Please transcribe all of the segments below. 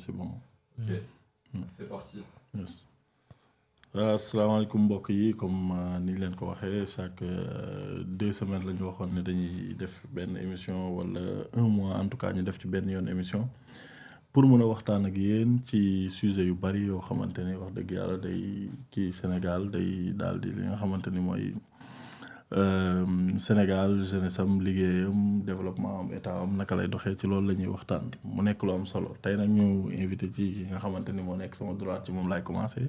C'est bon. Ok, c'est parti. Yes. Asalaamaaleykum mbokk yi comme ni ñu leen ko waxee chaque 2 semaines la ñu waxoon ne dañuy def benn émission wala 1 mois en tout cas ñu def ci benn yoon émission pour mën a waxtaan ak yéen ci sujet yu bari yoo xamante ni wax dëgg yàlla day ci Sénégal day daal di li nga xamante ni mooy Sénégal jeunesse am liggéeyam développement am état am naka lay doxee ci loolu la ñuy waxtaan mu nekk lu am solo tey nag ñu invité ci ki nga xamante ni moo nekk sama droite ci moom laay commencé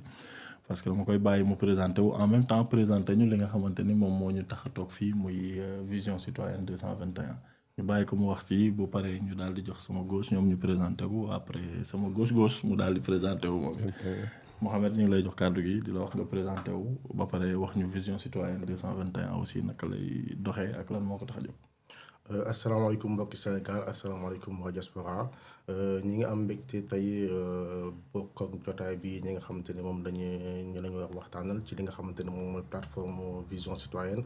parce que dama koy bàyyi mu présenté wu en même temps présenté ñu li nga xamante ni moom moo ñu tax a toog fii muy vision citoyenne 221 ñu bàyyi ko mu wax ci bu paree ñu daal di jox sama gauche ñoom ñu présenté wu après sama gauche mu daal di présenté wu moom. Mohamed ñu ngi lay jox kàddu gi di la wax nga présenté wu ba pare wax ñu vision citoyenne 221 aussi naka lay doxee ak lan moo ko tax a jóg. asalaamaaleykum mbokki Sénégal asalaamaaleykum waa diaspora ñi nga am mbégte tey bokk ak jotaay bi ñi nga xamante ne moom ñu lañu war waxtaanal ci li nga xamante ne moom mooy plateforme vision citoyenne.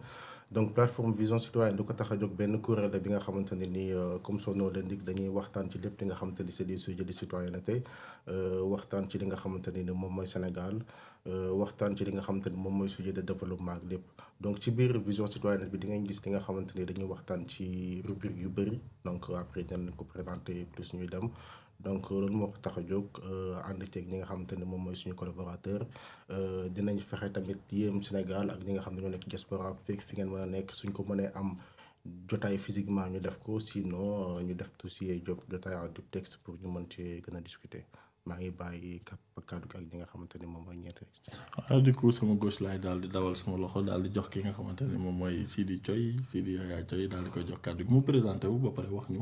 donc plateforme vision citoyenne du ko tax a jóg benn kuréel la bi nga xamante ne ni comme son nom l'indique dañuy waxtaan ci lépp li nga xamante ni c'est des sujets de citoyenneté waxtaan ci li nga xamante ni moom mooy Sénégal waxtaan ci li nga xamante ni moom mooy sujet de développement ak lépp. donc ci biir vision citoyenne bi di ngeen gis li nga xamante ni dañuy waxtaan ci rubrique yu bëri donc après dinañ ko présenter plus ñuy dem donc loolu moo ko tax a jóg ànd ceeg ñi nga xamante ni moom mooy suñu collaborateur dinañ fexe tamit yéem Sénégal ak ñi nga xam ne ñoo nekk diaspora fekk fi ngeen mën a nekk suñ ko mënee am jotaay physiquement ñu def ko sinon ñu def aussi jotaay en texte pour ñu mën ci gën a discuter maa ngi bàyyi kàddu ak ñi nga xamante ni moom mooy ñeent. du coup sama gauche laay daal di dawal sama loxo daal di jox ki nga xamante ni moom mooy Sidi Yaya Thioye daal di koy jox kàddu gi mu présenté wu ba pare wax ñu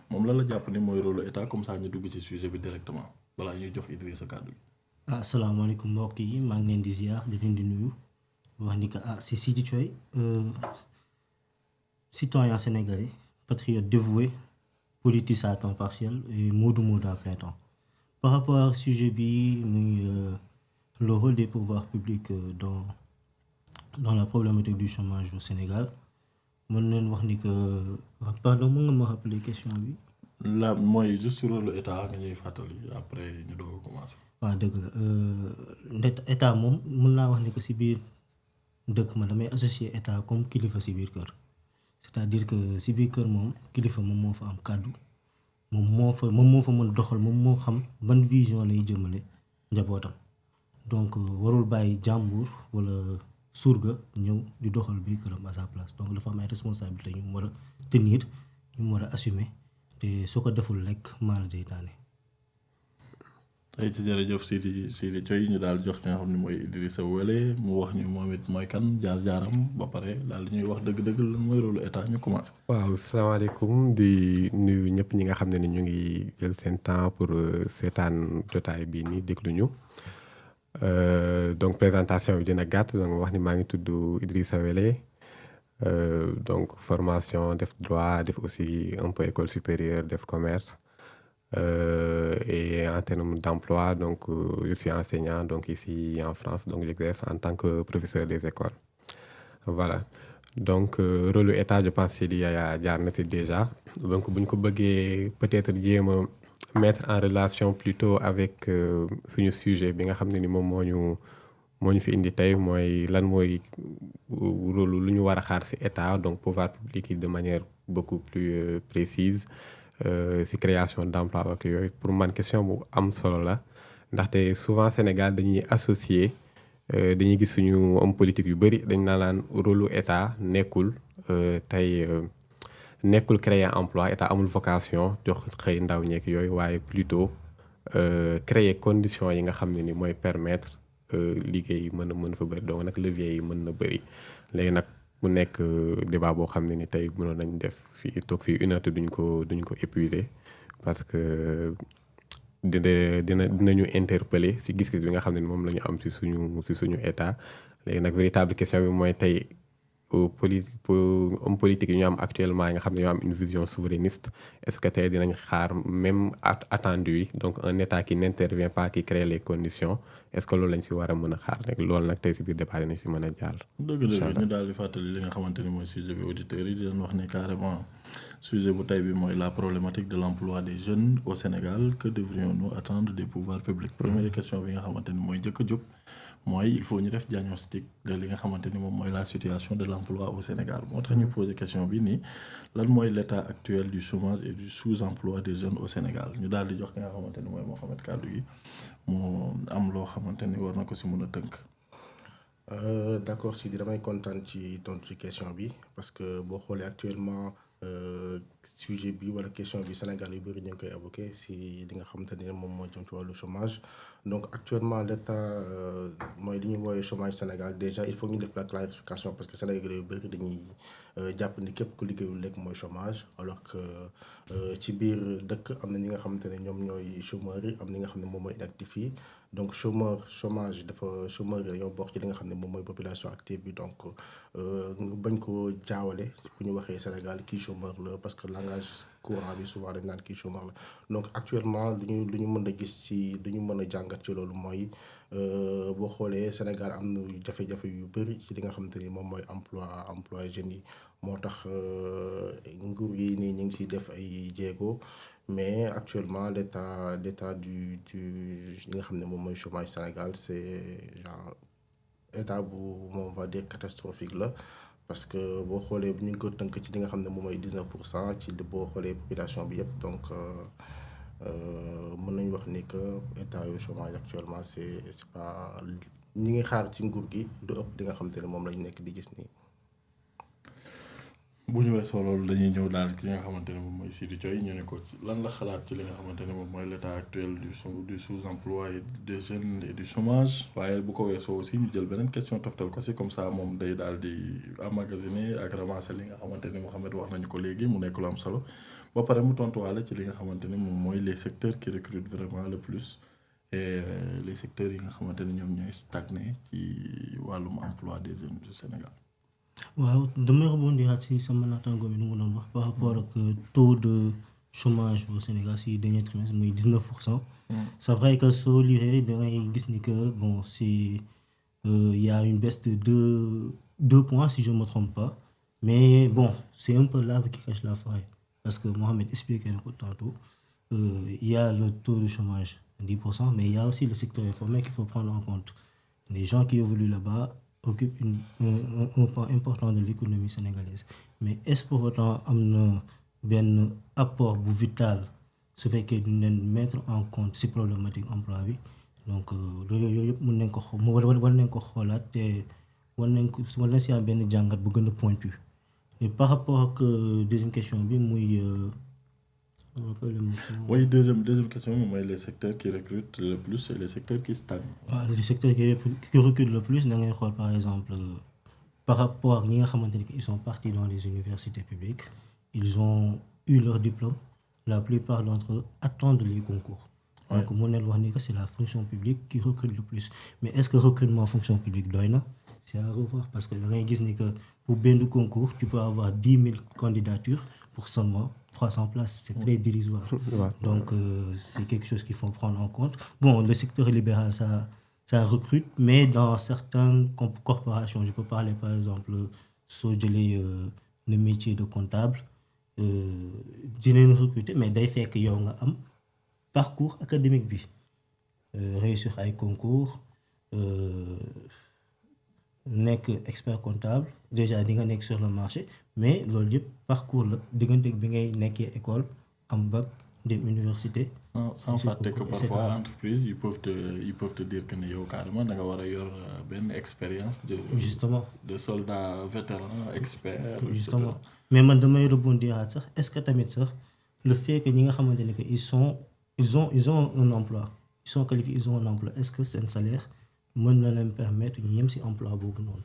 moom lan la jàpp ni mooy rôle état comme ça ñu dugg ci sujet bi directement balaa ñuy jox Idrissa kàddu gi. asalaamaaleykum mbokk yi maa ngi leen di ziar di leen di nuyu wax ni que c'est Sidi Thioye citoyen sénégalais patriote dévoué politicien à temps partiel et Modou à plein temps. Par rapport au sujet bi muy le rôle des pouvoirs publics dans la problématique du chômage au Sénégal mën nañ wax ni que pardon mën nga ma rappeler question bi. la mooy juste rôle état nga ñuy fàttali après ñu doog a commencer. waaw dëgg la état moom mën naa wax ni que ci biir dëkk ma damay associer état comme kilifa ci biir kër c'est-à-dire que ci biir kër moom kilifa moom moo fa am kàddu. moom moo fa mën doxal moom moo xam ban vision lay jëmale njabootam donc warul bàyyi jàmbur wala surga ñëw di doxal bi këram à sa place donc dafa am ay responsabilité ñu mu war a tenir ñu mu war a assumer te su ko deful lekk maala day daane. tey ci jërëjëf Sidi Thioye ñu daal jox ki nga xam ne mooy Idrissa Wele mu wax ñu moom it mooy kan jaar-jaaram ba pare daal di ñuy wax dëgg-dëgg lan mooy rôle état ñu commencé. waaw salaamaaleykum di nuyu ñëpp ñi nga xam ne ni ñu ngi jël seen temps pour seetaan jotaay bii nii déglu ñu donc présentation bi dina gàtt donc wax ni maa ngi tudd Idrissa Wele donc formation def droit def aussi un peu école supérieure def commerce. Et en termes d'emploi, donc je suis enseignant donc ici en France, donc j'exerce en tant que professeur des écoles. Voilà. Donc rôle état je pense que jaar na ci déjà. Donc bu ñu ko bëggee peut-être jéem a mettre en relation plutôt avec suñu sujet bi nga xam ne ni moom moo ñu fi indi tey mooy lan mooy rôle lu ñu war a xaar ci état donc pouvoir public yi de manière beaucoup plus précise. ci création d'emploi ak yooyu pour man question bu am solo la ndaxte souvent Sénégal dañuy associer dañuy gis suñu homme politique yu bëri dañ naan rôle état nekkul créer emploi état amul vocation jox xëy ndaw ñeek yooyu waaye plutôt créer conditions yi nga xam ne ni mooy permettre liggéey mën fa bëri donc nag levier yi mën na bëri léegi nag mu nekk débat boo xam ne ni tey mënoon nañ def fii toog fii 1 heure te duñ ko épuiser parce que dinañu interpeller ci gis-gis bi nga xam ne moom la ñu am ci suñu état léegi nag véritable question bi mooy tey homme politique yi ñu am actuellement yi nga xam ne ñoo am une vision souverainiste est-ce que tey dinañ xaar même attendu yi donc un état qui n'intervient pas qui crée les conditions est-ce que loolu lañ si war a mën a xaar rek loolu nag tey si biir débat dinañ si mën a jàll. dëgg ñu daal di fàttali li nga xamante ni mooy sujet bi auditeurs yi di leen wax ni carrément sujet bu tey bi mooy la problématique de l'emploi des jeunes au Sénégal que devrions-nous attendre des pouvoirs publics. Première question bi nga xamante ni mooy njëkk a jóg mooy il faut ñu def diagnostic de li nga xamante ni moom mooy la situation de l'emploi au Sénégal moo tax ñu poser question bi nii lan mooy l'état actuel du chômage et du sous-emploi des jeunes au Sénégal ñu daal di jox ki nga xamante ni mooy Mohamed kàddu gi moo am loo xamante ni war na ko si mën a tënk. D'accord Sidi damay kontaan ci tontu question bi parce que boo xoolee actuellement sujet bi wala question bi Sénégal yu bëri ñu ngi koy évoqué si li nga xamante ne moom moo jëm ci wàllu chômage donc actuellement l'état mooy li ñuy woowee chômage Sénégal déjà il faut ñu def la clarification parce que Sénégal yu bëri dañuy jàpp ni képp ku liggéeyul lekk mooy chômage alors que ci biir dëkk am na ñi nga xamante ne ñoom ñooy chômeurs yi am na ñi nga xam ne moom mooy inactif yi donc chômage dafa chômeurs yi dañoo bokk ci li nga xam ne moom mooy population active bi donc bañ ko jaawale bu ñu waxee Sénégal kii chômeur la parce que langage courant bi souvent dañ naan kii chômeur la donc actuellement lu ñu mën a gis ci lu ñu mën a jàngat ci loolu mooy boo xoolee Sénégal am na jafe-jafe yu bëri ci li nga xamante ni moom mooy emploi jeunes yi moo tax nguur yi nii ñu ngi ciy def ay jéego mais actuellement l'état du li nga xam ne moom mooy chômage Sénégal c'est genre état bu on va dire catastrophique la parce que boo xoolee ñu ngi ko tënk ci li nga xam ne moom mooy 19% ci boo xoolee population bi yëpp donc mën nañu wax ni que état yu chômage actuellement c'est pas ñi ngi xaar ci nguur gi du ëpp li nga xam te ne moom lañu nekk di gis nii. bu ñu weesoo loolu dañuy ñëw daal ki nga xamante ne moom mooy Sidi Thioye ñu ne ko lan la xalaat ci li nga xamante ne moom mooy l'état actuel du sous-emploi des jeunes et du chômage waaye bu ko weesoo aussi ñu jël beneen question toftal ko si comme ça moom day daal di emmagasiner ak ramasser li nga xamante ne Mouhamed wax nañu ko léegi mu nekk lu am solo ba pare mu tontuwaale ci li nga xamante ne moom mooy les secteurs qui recrutent vraiment le plus et les secteurs yi nga xamante ne ñoom ñooy stagné ci wàllum emploi des jeunes du Sénégal. waaw damay rebondir ci sama naataango bi nu mu doon wax par rapport ak taux de chômage au Sénégal si dernier trimestre muy 19%. C'est vrai que soo liree da ngay gis ni que bon c'est y a une baisse de deux points si je me trompe pas mais bon c'est un peu l'arbre qui cache la forêt parce que Mohamed expliqué na ko tantôt il y a le taux de chômage 10% mais il y a aussi le secteur informel qu'il faut prendre en compte les gens qui évoluent là-bas occupe un part important de l'économie sénégalaise mais est-ce pour autant am na benn apport bu vital su fekkee duñ leen mettre en compte ci problématique emploi bi donc yooyu yëpp mën nañ ko war nañ ko xoolaat te war nañ ci am benn jàngat bu gën a pointu mais par rapport ak deuxième question bi muy oui deuxième question moom mooy les secteurs qui recrutent le plus et les secteurs qui stagnent. waaw les secteurs qui recrutent le plus da ngay xool par exemple par rapport ak ñi nga xamante ni ils sont partis dans les universités publiques ils ont eu leur diplôme la plupart d'entre eux attendent les concours. donc mën nañu wax ni que c'est la fonction publique qui recrute le plus mais est-ce que recrutement fonction publique doy na c'est à revoir parce que da ngay gis ni que pour benn concours tu peux avoir 10 000 candidatures pour seulement 300 places, c'est très dérisoire. Donc, c'est quelque chose qu'il faut prendre en compte. Bon, le secteur libéral, ça recrute, mais dans certaines corporations, je peux parler par exemple, le métier de comptable, dinañ recruter, mais day fekk yow nga am parcours académique bi réussir ay concours nekk expert comptable déjà di nga nekk sur le marché mais loolu yëpp parcours la diggante bi ngay nekkee école am bac dem université. sans fàtte que parfois entreprise ils peuvent te dire que ne yow carrément da nga war a yor benn expérience justement de soldat vétéran expert. justement mais man damay rebondir sax est-ce que tamit sax le fait que ñi nga xamante ne que ils ont un emploi ils sont qualifiés ils ont un emploi est-ce que seen salaire mën na leen permettre ñu yem ci emploi boobu noonu.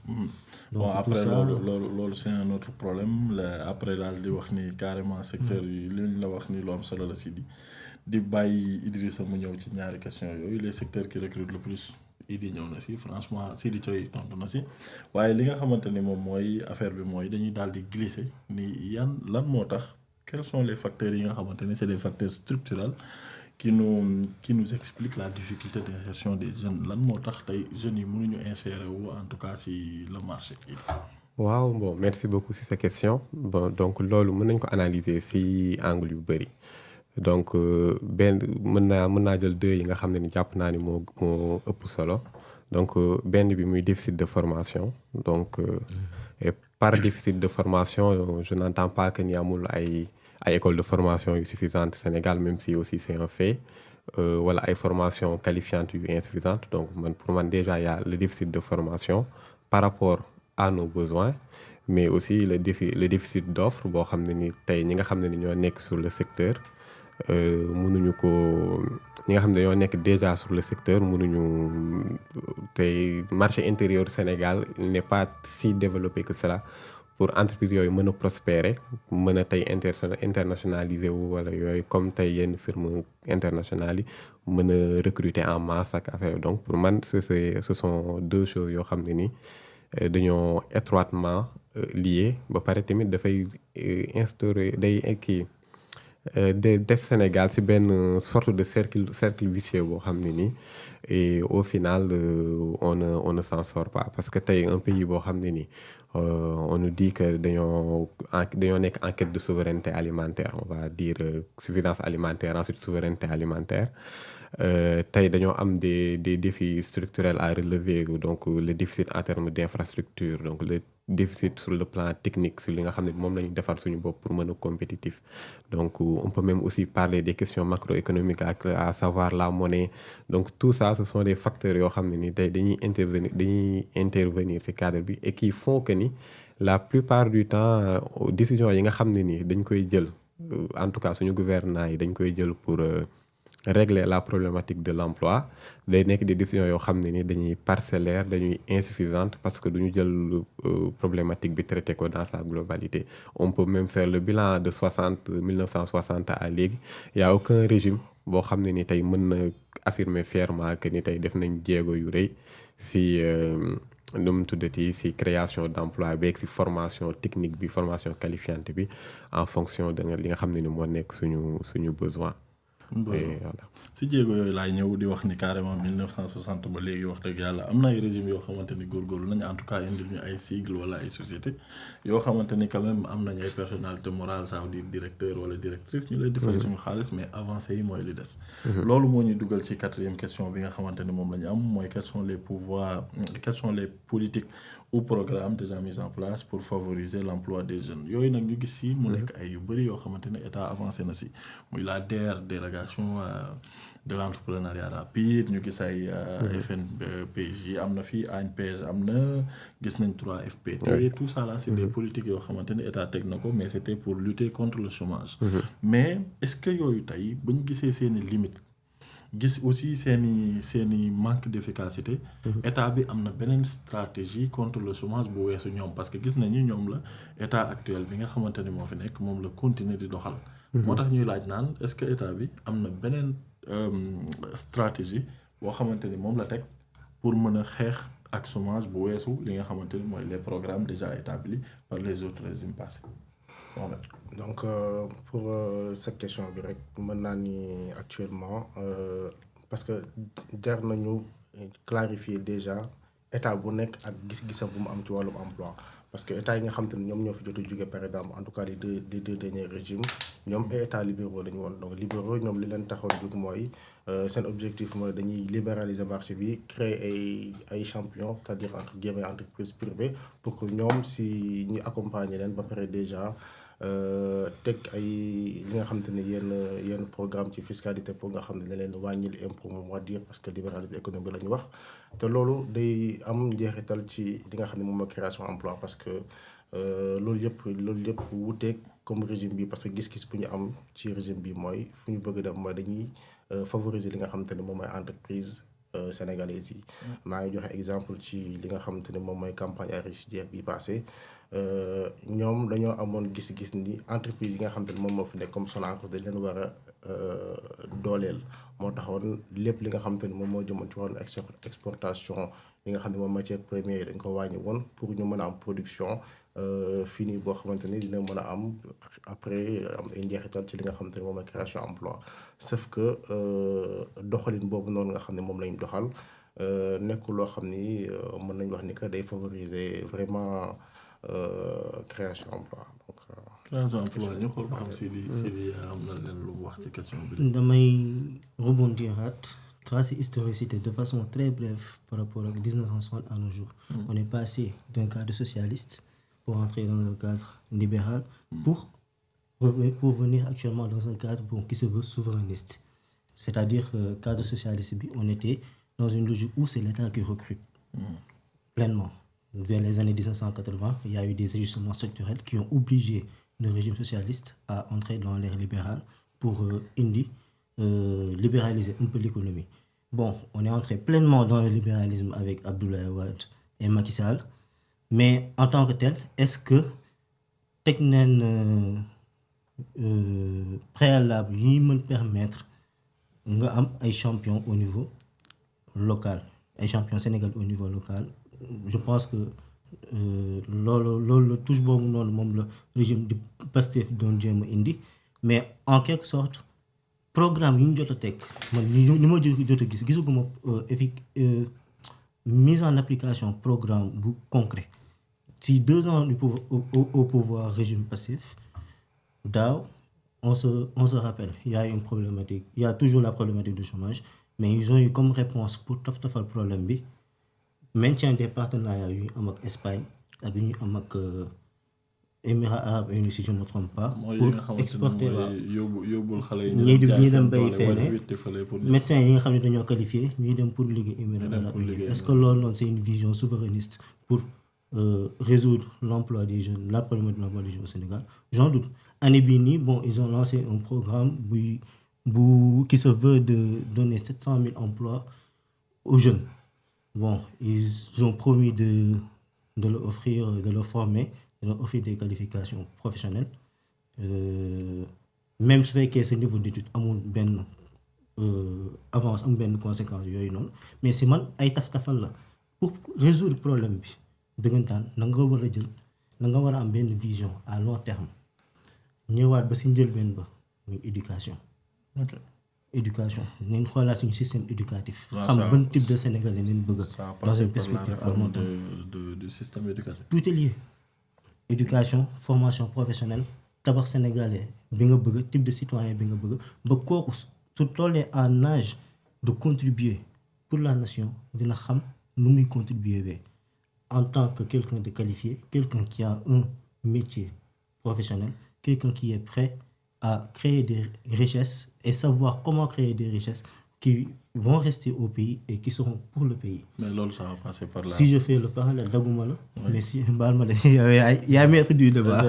donc bon après loolu c'est un autre problème après daal di wax ni carrément secteur yi li ñu la wax ni lu am solo la ci di bàyyi Idrissa mu ñëw ci ñaari question yooyu les secteurs qui recrutent le plus Idi ñëw na si franchement Sidi Thioye tontu na si waaye li nga xamante ni moom mooy affaire bi mooy dañuy daal di glisser ni lan moo tax quels sont les facteurs yi nga xamante ni c'est des facteurs structurels qui nous expliquent la difficulté d'insertion des jeunes lan moo tax tey jeunes yi mënuñu insérer wu en tout cas si le marché. waaw bon merci beaucoup si sa question bon donc loolu mën nañ ko analyser si angle yu bëri donc benn mën naa jël deux yi nga xam ne ni jàpp naa ni moo ëpp solo donc benn bi muy déficit de formation donc et par déficit de formation je n'entends pas que ni amul ay écoles de formation yu suffisantes Sénégal même si aussi c'est un fait wala ay formation qualifiantes yu insuffisantes donc pour man déjà y a le déficit de formation par rapport à nos besoins mais aussi le déficit d'offre boo xam ne ni tey ñi nga xam ne ni ñoo nekk sur le secteur mënuñu ko ñi nga xam ne dañoo nekk déjà sur le secteur mënuñu tey marché intérieur Sénégal il n'est pas si développé que cela pour entreprise yooyu mën a prospérer mën a tey internationaliser wu wala yooyu comme tey yenn firme internationales yi mën a recruter en masse ak affaire donc pour man ce sont deux choses yoo xam ne ni dañoo étroitement liés ba pare tamit dafay instaurer day kii def Sénégal ci benn sorte de cercle vicieux boo xam ne nii et au final on ne s'en sort pas parce que tey un pays boo xam ne nii on nous dit que dañoo nekk en quête de souveraineté alimentaire on va dire suffisance alimentaire ensuite souveraineté alimentaire tey dañoo am des défis structurels à relever donc le déficit en termes d'infrastructure donc le déficit sur le plan technique sur li nga xam ne moom la ñu defar suñu bopp pour mën a compétitif donc on peut même aussi parler des questions macroéconomiques à savoir la monnaie donc tout ça ce sont des facteurs yoo xam ne ni tey dañuy intervenir ci cadre bi et qui font que ni la plupart du temps décisions yi nga xam ne ni dañ koy jël en tout cas suñu gouvernants yi dañ koy jël pour régler la problématique de l'emploi day nekk des décisions yoo xam ne ni dañuy parcellaires dañuy insuffisantes parce que duñu jël problématique bi traité ko dans sa globalité on peut même faire le bilan de 1960 à léegi y a aucun régime boo xam ne ni tey mën na affirmer fièrement que ni tey def nañ jéego yu rëy si nu mu tuddati si création d'emploi beeg si formation technique bi formation qualifiante bi en fonction de li nga xam ne ni moo nekk suñu besoin voilà si jéego yooyu laay ñëw di wax ni carrément 1960 ba léegi wax dëgg yàlla am na ay régime yoo xamante ni góorgóorlu nañ en tout cas indil ñu ay sigle wala ay société yoo xamante ni quand même am nañ ay personnalité morale ça veut dire directeur wala directrice ñu leen di fay suñu xaalis mais avancé yi mooy li des loolu moo ñu dugal ci quatrième question bi nga xamante ni moom la ñu am mooy quels sont les politiques ou programmes déjà mis en place pour favoriser l'emploi des jeunes yooyu nag ñu gis si mu nekk ay yu bëri yoo xamante ne état avancé na si muy la DER délégation de l'entrepreneuriat rapide ñu gis ay FNPJ am na fii ANPEJ am na gis nañ 3FPT tout ça là c'est des politiques yoo xamante ne état teg na ko mais c'était pour lutter contre le chômage mais est-ce que yooyu tey ba ñu gisee seeni limites gis aussi seeni manque d'efficacité état bi am na beneen stratégie contre le chômage bu weesu ñoom parce que gis nañu ñoom la état actuel bi nga xamante ni moo fi nekk moom la continuer di doxal moo tax ñuy laaj naan est-ce que état bi am na beneen stratégie boo xamante ni moom la teg pour mën a xeex ak chômage bu weesu li nga xamante ni mooy les programmes déjà établis par les autres régimes passés voilà. Donc pour cette question bi rek mën naa ni actuellement parce que jar nañu clarifier déjà état bu nekk ak gis-gisam bu mu am ci wàllum emploi parce que état yi nga xam te ne ñoom ñoo fi jot a jóge par exemple en tout cas les deux derniers régimes ñoom ay état libéraux la ñu woon donc libéraux ñoom li leen taxoon jóg mooy seen objectif mooy dañuy libéraliser marché bi créer ay champions c'est-à-dire entre guillemets entreprises privées pour que ñoom si ñu accompagner leen ba pare déjà teg ay li nga xam te ne yenn programme ci fiscalité pour nga xam ne leen wàññil impôt moom waa dire parce que libéralisation économique la ñu wax te loolu day am njeexital ci li nga xam ne moom mooy création emploi parce que loolu yëpp wuteeg comme régime bi parce que gis-gis bu ñu am ci régime bi mooy fu ñu bëgg dem mooy dañuy favoriser li nga xam te ne moom mooy entreprise sénégalaises yi maa ngi joxe exemple ci li nga xamante ne moom mooy campagne arachidière bi passé ñoom dañoo amoon gis-gis ni entreprise yi nga xamante ne moom moo fi nekk comme Sonacos dañ leen war a dooleel moo taxoon lépp li nga xamante ni moom moo jëmoon ci wàllu exportation li nga xam ne moom matière première yi dañ ko wàññi woon pour ñu mën a am production fini boo xamante ni dina mën a am après am ay njeexital ci li nga xamante ni moom mooy création emploi sauf que doxalin boobu noonu nga xam ne moom lañ doxal nekkul loo xam ni mën nañ wax ni que day favoriser vraiment création emploi donc. création emploi ñu xool ba xam si li am na leen lu mu wax ci question bi. damay rebondiraat tracer historicité de façon très brève par rapport à 1960 à nos jours. On est passé d'un cadre socialiste pour entrer dans un cadre libéral pour venir actuellement dans un cadre qui se veut souverainiste. C'est-à-dire que cadre socialiste, on était dans une logique où c'est l'État qui recrute pleinement. Vers les années 1980, il y a eu des ajustements structurels qui ont obligé le régime socialiste à entrer dans l'ère libérale pour libéraliser un peu l'économie. Bon, on est entré pleinement dans le libéralisme avec Abdoulaye Wade et Macky Sall, mais en tant que tel, est-ce que technique préalable yi mën permettre nga am ay champions au niveau local ay champions Sénégal au niveau local je pense que loolu touche boobu noonu moom la régime du Pastef doon jéem a indi mais en quelque sorte programme yi ñu jot a teg man ni ma jot a gis gisaguma mise en application programme bu concret si 2 ans au pouvoir régime Pastef daaw on se rappelle il y a une problématique il y a toujours la problématique du chômage mais ils ont eu comme réponse pour taf-tafal problème bi maintien des partenariats yu ñu am ak Espagne ak yu ñu am ak Émirats arabes unis si je ne me trompe pas. pour exporter waaw yóbbul xale yi ñuy dem bay feene médecins yi nga xam ne dañoo qualifié ñuy dem pour liggéey Émirats arabes unis est-ce que loolu noonu c'est une vision souverainiste pour résoudre l'emploi des jeunes la problématique de l'emploi des jeunes au Sénégal j'en doute. Année bii nii bon ils ont lancé un programme qui se veut de donner 700 000 emplois aux jeunes. Bon, ils ont promis de leur offrir, de leur former, de leur offrir des qualifications professionnelles. Même su fekkee ce niveau d'étude amul benn avance amul benn conséquence yooyu noonu mais si man ay taf-tafal la pour résoudre problème bi dëggantaan na nga war a jël na nga war a am benn vision à long terme ñëwaat ba si njëlbeen ba muy éducation. ok éducation nañ xoolaat suñu système éducatif. xam ban type de Sénégalais lañ bëgg dans une perspective à long terme du système éducatif. tout est lié éducation formation professionnelle tabax sénégalais bi nga bëgg type de citoyen bi nga bëgg ba kooku su tollee en âge de contribuer pour la nation dina xam nu muy contribuer en tant que quelqu'un de qualifié quelqu'un qui a un métier professionnel quelqu'un qui est prêt à créer des richesses et savoir comment créer des richesses qui vont rester au pays et qui seront pour le pays. Mais loolu ça va passer par là. Si je fais le parallèle dagguma la. Mais si baal ma de yaa maître du débat.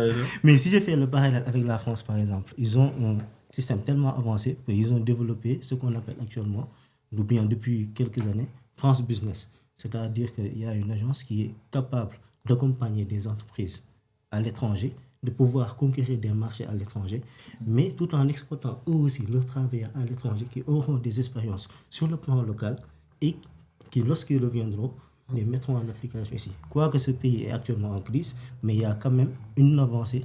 Mais si je fais le parallèle avec la France par exemple ils ont un système tellement avancé qu'ils ont développé ce qu'on appelle actuellement ou bien depuis quelques années France Business. C'est-à-dire qu'il y a une agence qui est capable d'accompagner des entreprises à l'étranger de pouvoir conquérir des marchés à l'étranger, mais tout en exploitant eux aussi leurs travailleurs à l'étranger qui auront des expériences sur le plan local et qui, lorsqu'ils reviendront, les mettront en application ici. Quoique ce pays est actuellement en crise, mais il y a quand même une avancée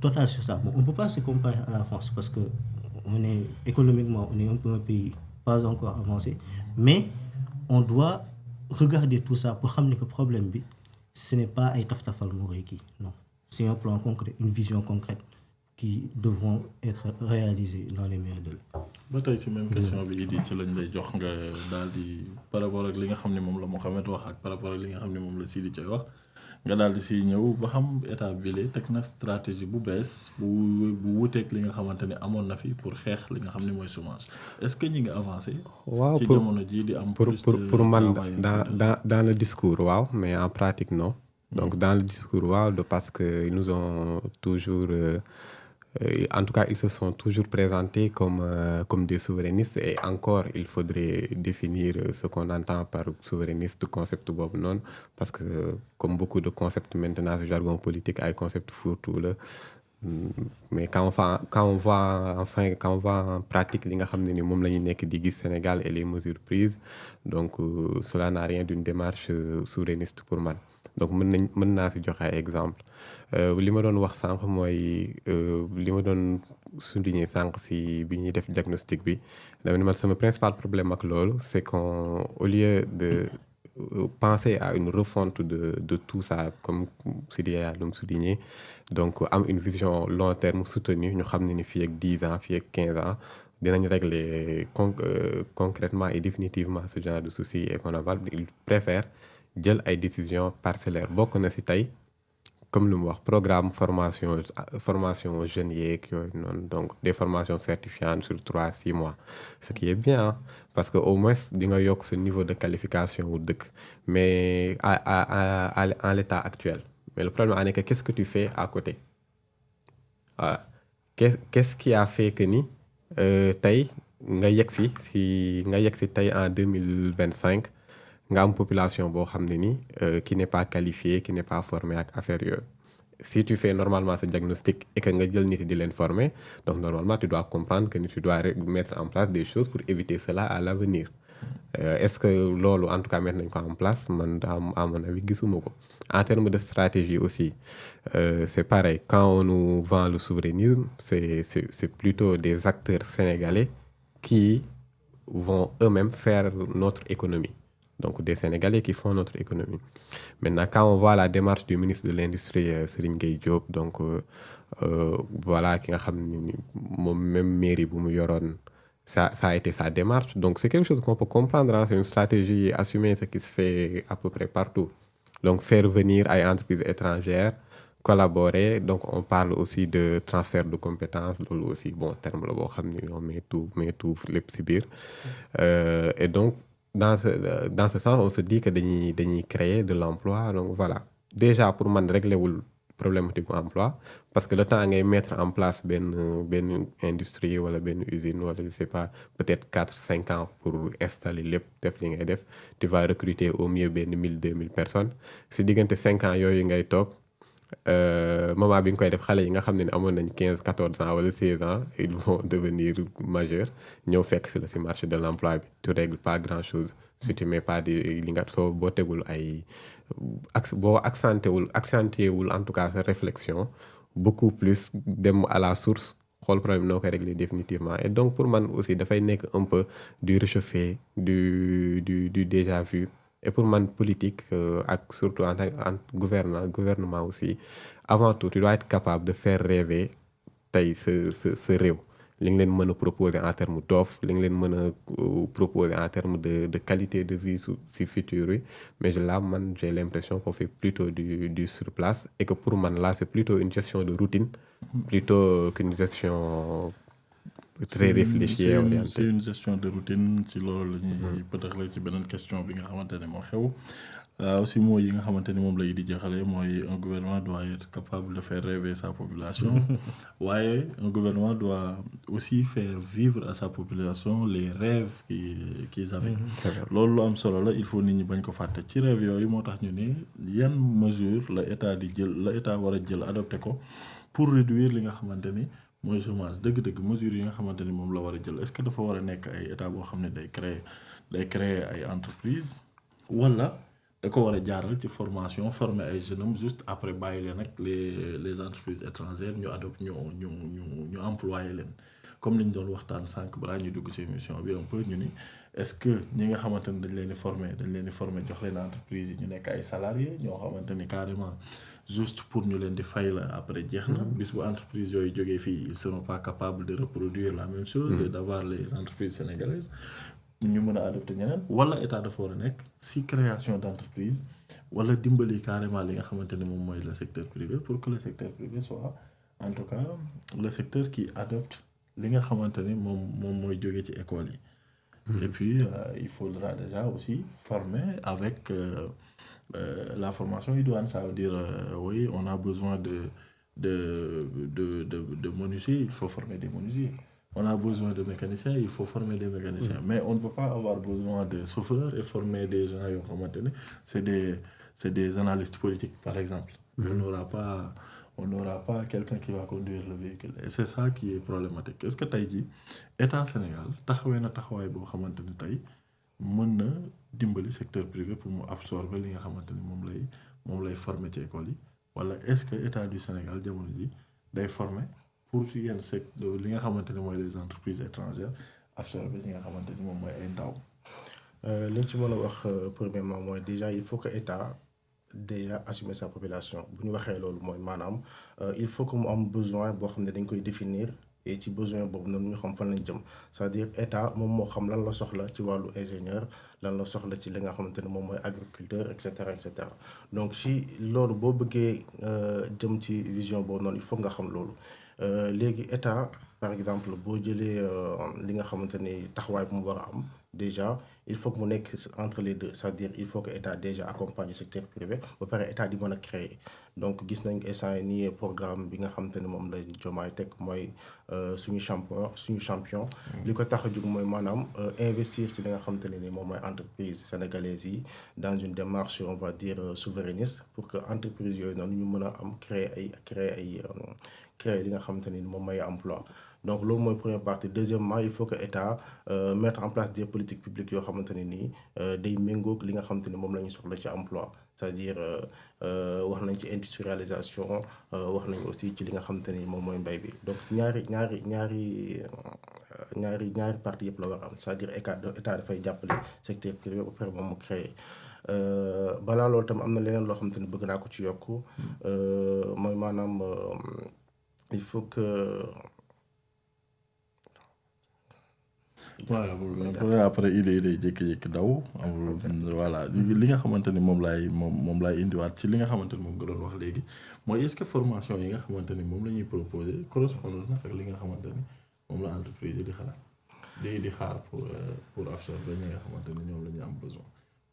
totale sur ça. Bon, on ne peut pas se comparer à la France parce que économiquement, on est un peu un pays pas encore avancé, mais on doit regarder tout ça pour ramener que le problème, ce n'est pas un taf-tafal moureki, non. C'est un plan concret, une vision concrète qui devront être réalisées dans les meilleurs délais. ba tey ci même question bi Idi ci lañ lay jox nga daal di par rapport ak li nga xam ne moom la Mouhamed wax ak par rapport ak li nga xam ne moom la Sidi Thioye wax nga daal di si ñëw ba xam état bi la teg na stratégie bu bees bu wuteeg li nga xamante ne amoon na fi pour xeex li nga xam ne mooy chômage est-ce que ñi ngi avancé. waaw ci jamono ji di am pour man dans le discours waaw mais en pratique non. Donc dans le discours waaw parce que ils nous ont toujours en tout cas ils se sont toujours présentés comme des souverainistes et encore il faudrait définir ce qu'on entend par souverainiste concept boobu noonu parce que comme beaucoup de concepts maintenant ce jargon politique ay concept fourre-tout la mais quand on voit en pratique li nga xam ne ni moom la ñu nekk di gis Sénégal et les mesures prises donc cela n'a rien d'une démarche souverainiste pour man donc mën naa si joxe ay exemple li ma doon wax sànq mooy li ma doon souligner sànq si bi ñuy def diagnostic bi dama ne man sama principal problème ak loolu c'est qu'on au lieu de penser à une refonte de tout ça comme Sidi Yaya lu mu souligné donc am une vision long terme soutenue ñu xam ne ni fii ak 10 ans fii ak 15 ans dinañ régler concrètement et définitivement ce genre de soucis et qu'on avale il préfère jël ay décisions parcellaires bokk na si tey comme lu mu wax programme formation jeunes yeeg yooyu noonu donc des formations certifiantes sur 3-6 mois ce qui est bien parce que au moins di nga yokk ce niveau de qualification wu dëkk mais en l'état actuel mais le problème en est que qu'est-ce que tu fais à côté voilà qu'est-ce qui a fait que ni tey nga yegg si tey en 2025 nga am population boo xam ne ni qui n'est pas qualifiée qui n'est pas formée ak affaire yooyu si tu fais normalement ce diagnostic et que nga jël nit di leen former donc normalement tu dois comprendre que tu dois mettre en place des choses pour éviter cela à l'avenir est-ce que loolu en tout cas mettre nañ ko en place man à mon avis gisuma ko en termes de stratégie aussi c'est pareil quand on nous vend le souverainisme c'est plutôt des acteurs sénégalais qui vont eux-mêmes faire notre économie donc des Sénégalais qui font notre économie. Maintenant, quand on voit la démarche du ministre de l'Industrie, Serigne Gueye Diop, donc voilà, qui a même mairie bu mu yoroon ça a été sa démarche. Donc c'est quelque chose qu'on peut comprendre, hein? C'est une stratégie assumée, ce qui se fait à peu près partout. Donc faire venir ay entreprises étrangères, collaborer, donc on parle aussi de transfert de compétences, loolu aussi bon terme la boo xam ne on met tout lépp ci biir et donc dans ce sens on se dit que dañuy créer de l'emploi donc voilà déjà pour man régler wul problématique bu emploi parce que le temps ngay mettre en place benn industrie wala benn usine wala je sais pas peut-être 4-5 ans pour installer lépp def li ngay def tu vas recruter au mieux benn 1000-2000 personnes si diggante 5 ans yooyu ngay toog moment bi nga koy def xale yi nga xam ne amoon nañ 15-14 ans wala 16 ans ils vont devenir majeurs ñëw fekk si la si marché de l'emploi bi tu règles pas grand-chose si tu mets pas li nga soo boo tegul ay boo accentué wul en tout cas sa réflexion beaucoup plus dem à la source xool problème noo koy régler définitivement et donc pour man aussi dafay nekk un peu du réchauffé du déjà vu et pour man politique ak surtout en tant que gouvernement aussi avant tout tu dois être capable de faire rêver tey sa réew li nga leen mën a proposer en termes d'offres li nga leen mën a proposer en termes de qualité de vie si futur yi mais là man j'ai l'impression qu'on fait plutôt du sur place et que pour man là c'est plutôt une gestion de routine plutôt qu'une gestion très réfléchie et orientée. C'est une gestion de routine ci loolu la ñuy peut-être ci beneen question bi nga xamante ne moo xew aussi mooy yi nga xamante ni moom lay di jeexale mooy un gouvernement doit être capable de faire rêver sa population waaye un gouvernement doit aussi faire vivre à sa population les rêves qu'ils avaient loolu lu am solo la il faut nit ñi bañ ko fàtte ci rêve yooyu moo tax ñu ne yan mesure la état war a jël adopté ko pour réduire li nga xamante ni mooy chômage dëgg-dëgg mesures yi nga xamante ni moom la war a jël est-ce que dafa war a nekk ay état boo xam ne day créer ay entreprises wala da ko war a jaaral ci formation former ay jeunes hommes juste après bàyyi leen ak les entreprises étrangères ñu adopté ñu employé leen comme ni ñu doon waxtaan sànq balaa ñu dugg ci émission bi un peu ñu ni est-ce que ñi nga xamante ni dañ leen di former jox leen entreprise yi ñu nekk ay salariés ñoo xamante ni carrément juste pour ñu leen di fay la après jeex na bis bu entreprise yooyu jógee fii ils seront pas capables de reproduire la même chose et d'avoir les entreprises sénégalaises ñu mën a adopter ñeneen wala état dafa war a nekk si création d'entreprise wala dimbali carrément li nga xamante ne moom mooy le secteur privé pour que le secteur privé soit en tout cas le secteur qui adopte li nga xamante ni moom mooy jógee ci école yi et puis il faudra déjà aussi former avec la formation idoine, ça veut dire oui, on a besoin de menuisiers, il faut former des menuisiers. On a besoin de mécaniciens, il faut former des mécaniciens. Mais on ne peut pas avoir besoin de chauffeurs et former des gens c'est des analystes politiques, par exemple. on n'aura pas quelqu'un qui va conduire le véhicule et c'est ça qui est problématique est-ce que tey jii état Sénégal taxawee na taxawaay boo xamante ni tey mën na dimbali secteur privé pour mu absorber li nga xamante ni moom lay former ci école yi wala est-ce que état du Sénégal jamono ji day former pour yenn secteur li nga xamante ni mooy les entreprises étrangères absorber li nga xamante ni moom mooy ay ndaw. li ñu ci mën a wax premièrement mooy déjà il faut que état déjà assumer sa population bu ñu waxee loolu mooy maanaam il faut que mu am besoin boo xam ne dañ koy définir et ci besoin boobu noonu ñu xam fan lañ jëm c'est-à-dire état moom moo xam lan la soxla ci wàllu ingénieur lan la soxla ci li nga xamante ne moom mooy agriculteur et cetera et cetera donc ci loolu boo bëggee jëm ci vision boobu noonu il faut nga xam loolu léegi état par exemple boo jëlee li nga xamante ni taxawaay bu mu war a am déjà il faut que mu nekk entre les deux c'est-à-dire il faut que état déjà accompagne le secteur privé ba pare état di mën a créer donc gis nañ instant yi nii programme bi nga xamante ne moom la Diomaye teg mooy suñu champion li ko tax a jóg mooy maanaam investir ci li nga xamante ne ni moom mooy entreprise sénégalaise yi dans une démarche on va dire souverainiste pour que entreprise yooyu noonu ñu mën a am créer li nga xamante ne ni moom mooy emploi donc loolu mooy première partie deuxièmement il faut que état mettre en place des politiques publiques yoo xamante ne nii day méngoog li nga xamante ni moom la ñu soxla ci emploi c'est-à-dire wax nañ ci industrialisation wax nañ aussi ci li nga xamante ni moom mooy mbay bi donc ñaari partie yëpp la war a am c'est-à-dire état dafay jàppale secteur privé ba pare moom mu créer balaa loolu tam am na leneen loo xamante ni bëgg naa ko ci yokk mooy maanaam il faut que waaw après idée day jékki-jékki daw voilà li nga xamante ni moom laay indiwaat ci li nga xamante ni moom nga doon wax léegi mooy est-ce que formation yi nga xamante ni moom la ñuy proposer correspondre na ak li nga xamante ni moom la entreprise yi di xalaat di xaar pour absorber ñi nga xamante ni ñoom la ñu am besoin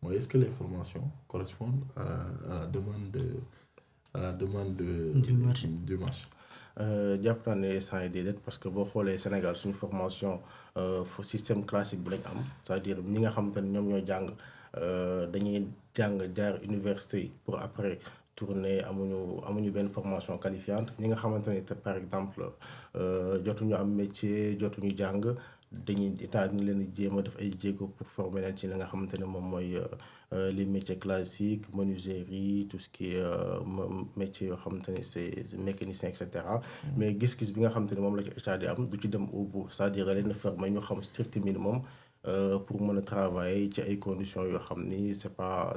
mooy est-ce que les formations correspondent à la demande du marché. jàpp naa ne saa yi déedéet parce que boo xoolee Sénégal suñu formation système classique bi lañ am c'est-à-dire ñi nga xamante ne ñoom ñooy jàng dañuy jàng jaar université pour après tourner amuñu benn formation qualifiante ñi nga xamante ne par exemple jotuñu am métier jotuñu jàng dañuy état ñu leen di jéem a def ay jéego pour former leen ci li nga xamante ne moom mooy les métiers classiques menuiserie tout ce qui est métier yoo xamante ne c'est mécanicien et cetera mais gis-gis bi nga xamante ne moom la ci état di am du ci dem au bout c'est-à-dire da leen former ñu xam strict minimum pour mën a travailler ci ay conditions yoo xam ni c'est pas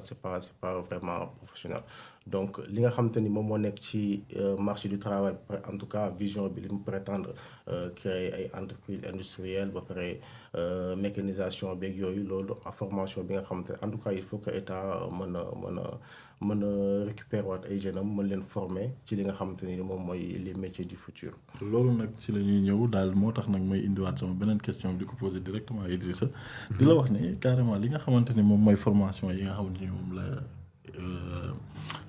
vraiment professionnel donc li nga xamante ni moom moo nekk ci marché du travail en tout cas vision bi li mu prétendre créer ay entreprises industrielles ba pare mécanisation beeg yooyu loolu formation bi nga xamante ne en tout cas il faut que état mën a récupérer waat ay jeunes am mën leen former ci li nga xamante ni moom mooy les métiers du futur. loolu nag ci la ñuy ñëw daal moo tax nag may indiwaat sama beneen question bi di ko poser directement Idrissa di la wax ni carrément li nga xamante ni moom mooy formation yi nga xamante ni moom la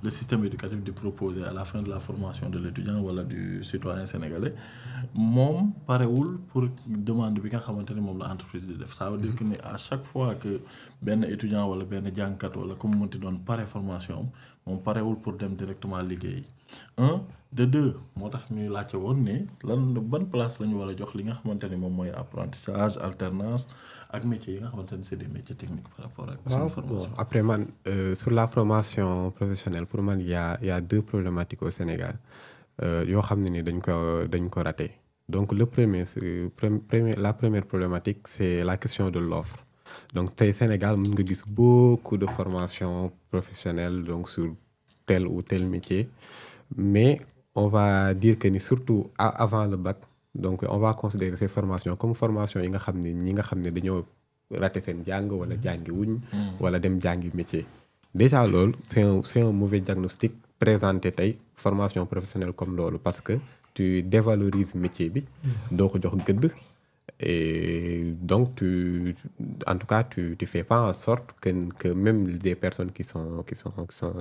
le système éducatif di proposer à la fin de la formation de l'étudiant wala du citoyen sénégalais moom parewul pour demande bi nga xamante ni moom la entreprise di def ça veut dire que ni à chaque fois que benn étudiant wala benn jàngkat wala comme mënti doon pare formation am moom parewul pour dem directement liggéey de deux moo tax ñuy laajte woon ne ban place la ñu war a jox li nga xamante ni moom mooy apprentissage alternance ak métiers yi nga xamante ni c'est des métiers techniques par rapport ak suñu formation. Après man sur la formation professionnelle pour man il y a deux problématiques au Sénégal yoo xam ne ni dañ ko raté donc le premier la première problématique c'est la question de l'offre donc tey Sénégal mën nga gis beaucoup de formations professionnelles donc sur tel ou tel métier mais on va dire que ni surtout avant le bac donc on va considérer ces formations comme formation yi nga xam ne ñi nga xam ne dañoo raté seen jàng wala jàngi wuñ wala dem jàngi métier déjà loolu c'est un mauvais diagnostic présenté tey formation professionnelle comme loolu parce que tu dévalorises métier bi doo ko jox gëdd et donc en tout cas tu fais pas en sorte que même des personnes qui sont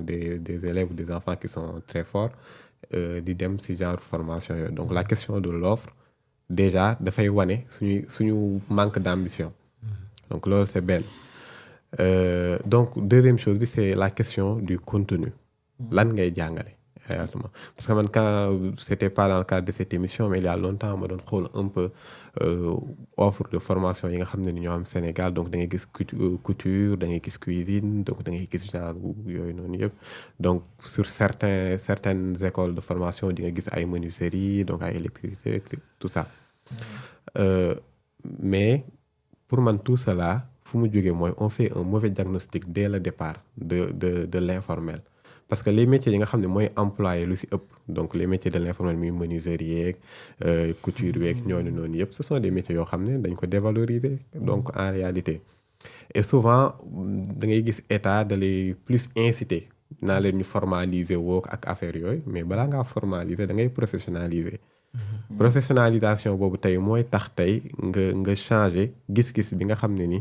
des élèves ou des enfants qui sont très forts di dem ci genre formation yooyu donc la question de l'offre déjà dafay wane suñu manque d'ambition donc loolu c'est benn donc deuxième chose bi c'est la question du contenu lan ngay jàngale réellement parce que man quand c'était pas dans le cadre de cette émission mais il y a longtemps ma doon xool un peu offre de formation yi nga xam ne ni ñoo am Sénégal donc da ngay gis couture da ngay gis cuisine donc da ngay gis genre yooyu noonu yëpp donc sur certaines écoles de formation di nga gis ay menuiserie donc ay électricité tout ça mais pour man tout cela fu mu jógee mooy on fait un mauvais diagnostic dès le départ de l'informel parce que les métiers yi nga xam ne mooy employé lu ci ëpp donc les métiers de l'informel muy menuiserie yeeg couture yeeg ñooñu noonu yëpp ce sont des métiers yoo xam ne dañ ko dévaloriser donc en réalité et souvent da ngay gis état da lay plus inciter naa leen ñu formaliser woo ak affaire yooyu mais balaa ngaa formaliser da ngay professionnaliser professionnalisation boobu tey mooy tax tey nga changer gis-gis bi nga xam ne ni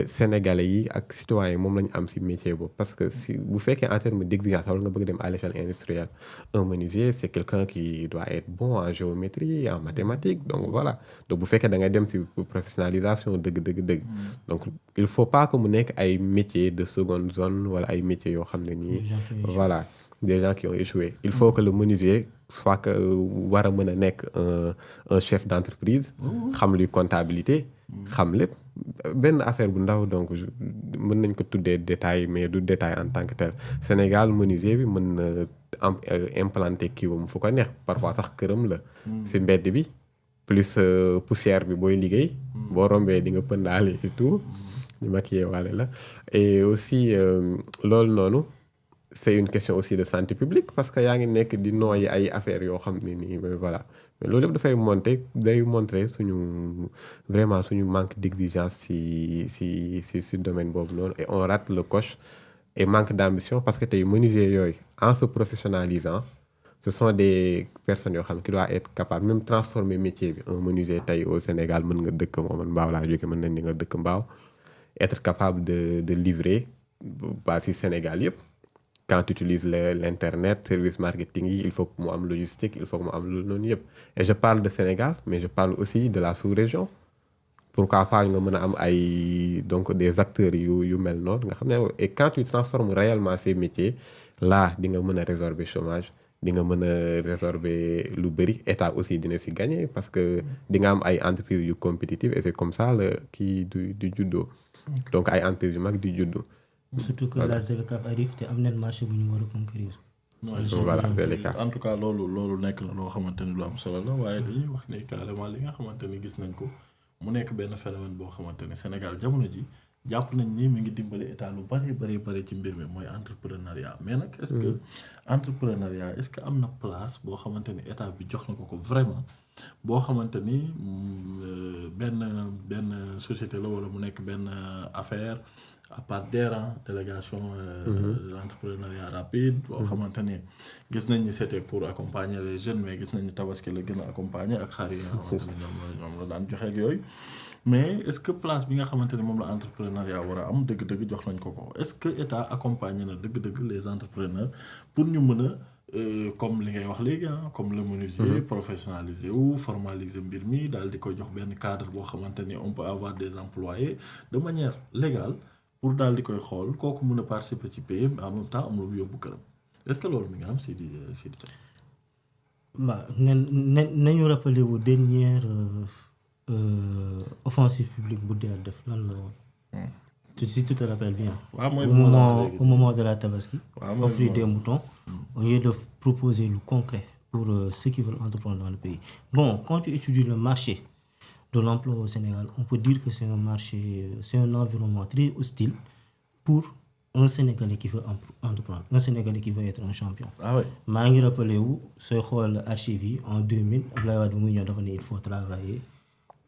sénégalais yi ak citoyens yi moom lañu am ci métier boobu parce que si bu fekkee en termes d'exigence wala nga bëgg dem à l'échelle industrielle un menuisier c'est quelqu'un qui doit être bon en géométrie en mathématiques donc voilà donc bu fekkee da ngay dem ci professionnalisation dëgg donc il faut pas que mu nekk ay métiers de seconde zone wala ay métiers yoo xam ne nii voilà des gens qui ont échoué il faut que le menuisier soit que war a mën a nekk un chef d'entreprise xam luy comptabilité xam lépp benn affaire bu ndaw donc mën nañ ko tuddee détail mais du détail en tant que tel Sénégal menuisier bi mën na implanter kii wam fu ko neex parfois sax këram la ci mbedd bi plus poussière bi booy liggéey boo rombee di nga pëndaale et tout ñu maquillé waale la et aussi loolu noonu c'est une question aussi de santé publique parce que yaa ngi nekk di nooyi ay affaires yoo xam ne nii voilà mais loolu yëpp day montrer vraiment suñu manque d'exigence ci domaine boobu noonu et on rate le coche et manque d'ambition parce que tey menuisier yooyu en se professionnalisant ce sont des personnes yoo xam ne qui doivent être capables même transformer métier bi un menuisier tey au Sénégal mën nga dëkk moom man Mbaaw laa jóge mën nañ ni nga dëkk Mbaaw être capable de livrer ba ci Sénégal yëpp quand tu utilises l'internet service marketing yi il faut que mu am logistique il faut que mu am loolu noonu yëpp et je parle de Sénégal mais je parle aussi de la sous-région pourquoi pas nga mën a am ay donc des acteurs yu mel noonu nga xam ne et quand tu transformes réellement ces métiers là di nga mën a résorber chômage di nga mën a résorber lu bëri état aussi dina ci gagner parce que di nga am ay entreprises yu compétitives et c'est comme ça la kii du juddoo donc ay entreprises yu mag di juddoo surtout que la ZLECAf arrive te am nañ marché bu ñu war a conquérir. voilà ZLECAf en tout cas loolu nekk na loo xamante ni lu am solo la waaye dañuy wax ne carrément li nga xamante ni gis nañ ko mu nekk benn phénomène boo xamante ni Sénégal jamono ji jàpp nañ ni mi ngi dimbali état lu bari ci mbir mi mooy entrepreneuriat mais nag est-ce que entrepreneuriat est-ce que am na place boo xamante ni état bi jox na ko vraiment boo xamante ni benn société la wala mu nekk benn affaire à part DERA délégation de l'entrepreneuriat rapide boo xamante ni gis nañ ni c'était pour accompagner les jeunes mais gis nañ ni Tabaski la gën a accompagner ak xar yi nga xamante ni ñoom la daan joxe ak yooyu mais est-ce que place bi nga xamante ni moom la entrepreneuriat war a am dëgg-dëgg jox nañ ko est-ce que état accompagner na dëgg-dëgg les entrepreneurs pour ñu mën a comme li ngay wax léegi comme le menuisier professionnaliser ou formaliser mbir mi daal di koy jox benn cadre boo xamante ni on peut avoir des employés de manière légale pour daal di koy xool kooku mën a participer ci pays en même temps am lu yóbbu këram est-ce que loolu mi nga am Sidi waaw nañu rappeler wu dernière offensive publique bu DER def lan la woon. Si tu te rappelles bien. Au moment de la Tabaski. Offrir des moutons. Au lieu de proposer le concret pour ceux qui veulent entreprendre dans le pays. Bon, quand tu étudies le marché de l'emploi au Sénégal, on peut dire que c'est un marché, c'est un environnement très hostile pour un Sénégalais qui veut entreprendre, un Sénégalais qui veut être un champion. Ah ouais. maa ngi rappelé wu sooy xool archives yi en 2000 Abdoulaye Wade bu muy ñëw dafa ne il faut travailler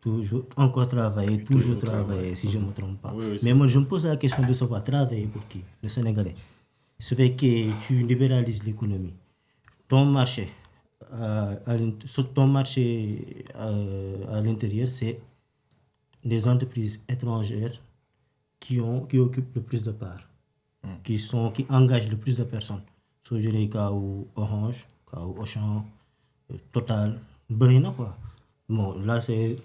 toujours encore travailler toujours travailler si je me trompe pas. Oui, mais moi je me pose la question de savoir travailler pour qui? Le Sénégalais. Ce fait que tu libéralises l'économie. Ton marché à l'intérieur, c'est des entreprises étrangères qui occupent le plus de parts, qui engagent le plus de personnes. Soo jëlee cas wu Orange, cas wu Auchan, Total, bëri na quoi. Bon, là c'est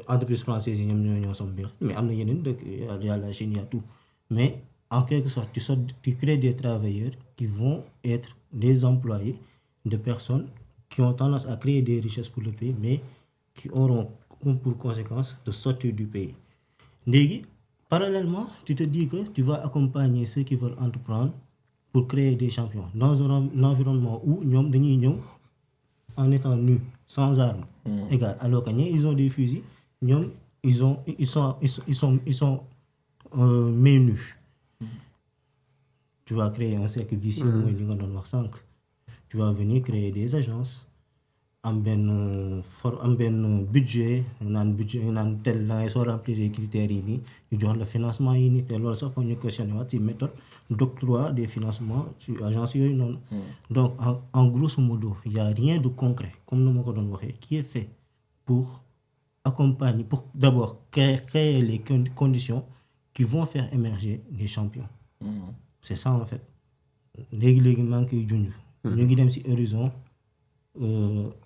entreprise française yi ñoom ñoo som biir mais am na yeneen dëkk y a la Chine y a tout mais en quelque sorte, tu crées des travailleurs qui vont être des employés de personnes qui ont tendance à créer des richesses pour le pays, mais qui auront pour conséquence de sortir du pays. Léegi, parallèlement, tu te dis que tu vas accompagner ceux qui veulent entreprendre pour créer des champions dans un environnement où ñoom dañuy ñëw en étant nus, sans armes, égal. Alors que ils ont des fusils, ñoom ils sont mains nues. Tu vas créer un cercle vicieux, mooy li nga doon wax sànq. Tu vas venir créer des agences, am benn budget naan tel na soo remplir les critères yi nii ñu jox la financement yi nii te loolu sax foog ñu questionné waat ci méthode d'octroi des financements ci agence yooyu noonu. Donc en grosso modo il y a rien de concret comme nu ma ko doon waxee qui est fait pour accompagner, pour d'abord créer les conditions qui vont faire émerger des champions. C'est ça en fait. léegi maa ngi koy junj. ñu ngi dem ci horizon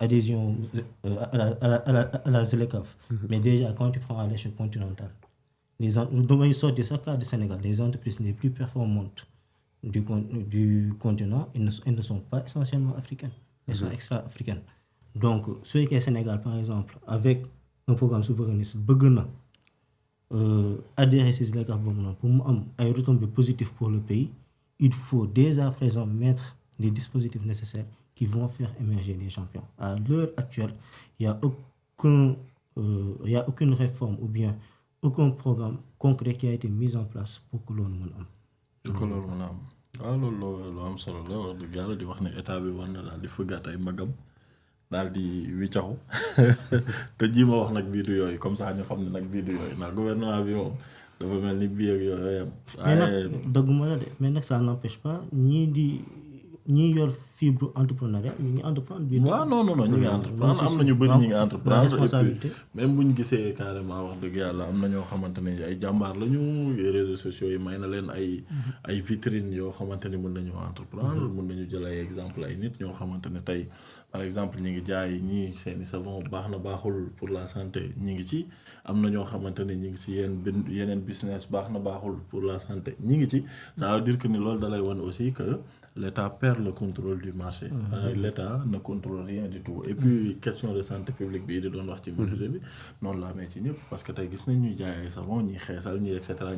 adhésion à la ZLECAf. Mais déjà quand tu prends à l'échelle continentale, damay sortir sa carte du Sénégal, les entreprises les plus performantes du continent, elles ne sont pas essentiellement africaines, elles sont extra-africaines. Donc su fekkee Sénégal par exemple avec un programme souverainiste bëgg na adhérer ci ZLECAf boobu noonu pour mu am ay retombées positives pour le pays, il faut dès à présent mettre les dispositifs nécessaires qui vont faire émerger des champions. À l'heure actuelle, il y a aucune réforme ou bien aucun programme concret qui a été mis en place pour que loolu mën a am. pour que loolu mën a am waaw loolu am solo la wax dëgg yàlla di wax ne état bi war na daal di fëggaat ay magam daal di wiccaxu te ji ma wax nag bii du yooyu comme ça ñu xam ne nag bii du yooyu ndax gouvernement bi moom dafa mel ni bii ak yooyu yam. mais nag dëgguma la de mais nag ça n'empêche pas ñii yor fibre entrepreneuriat ñu ngi entreprendre. bii waaw non ñu ngi entreprendre am na ñu bëri ñu ngi entreprendre responsabilité. Et puis même bu ñu gisee carrément wax dëgg yàlla am na ñoo xamante ne ay jàmbaar lañu réseaux sociaux yi may na leen ay vitrines yoo xamante ni mën nañu entreprendre mën nañu jël ay exemple ay nit ñoo xamante ne tey par exemple ñi ngi jaay ñii seeni savon baax na baaxul pour la santé ñi ngi ci am na ñoo xamante ne ñi ngi ci yeneen business baax na baaxul pour la santé ñi ngi ci ça veut dire que ni loolu dalay wan aussi que l'État perd le contrôle du marché. L'État ne contrôle rien du tout. Et puis question de santé publique bi di doon wax ci menuisier bi noonu la amee ci ñëpp parce que tey gis nañ ñuy jaay ay savon ñi xeesal ñi et cetera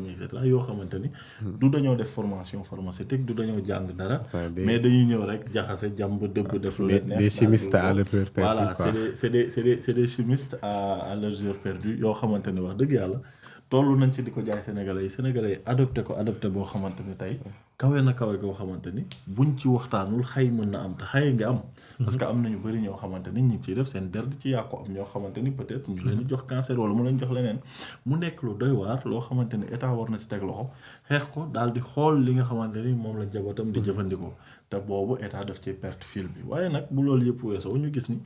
yoo xamante ni du dañoo def formation pharmaceutique du dañoo jàng dara mais dañuy ñëw rek jaxase jàmb dëbb def lu leen neex des chimistes à leurs heures perdues. Voilà, c'est des chimistes à leurs heures perdues yoo xamante ni wax dëgg yàlla tollu nañ ci di ko jaay sénégalais yi adopté boo xamante ni tey kawe na kawe goo xamante ni buñ ci waxtaanul xay mën na am te xay nga am. parce que am nañu bëri ñoo xamante ni ñu ngi ciy def seen der di ci yàqu am ñoo xamante ni peut-être ñu leen di jox cancer wala mu leen jox leneen mu nekk lu doy waar loo xamante ni état war na ci teg loxo xeex ko daal di xool li nga xamante ni moom la njabootam di jëfandikoo te boobu état daf ci perte fil bi waaye nag bu loolu yëpp weesoo ñu gis ni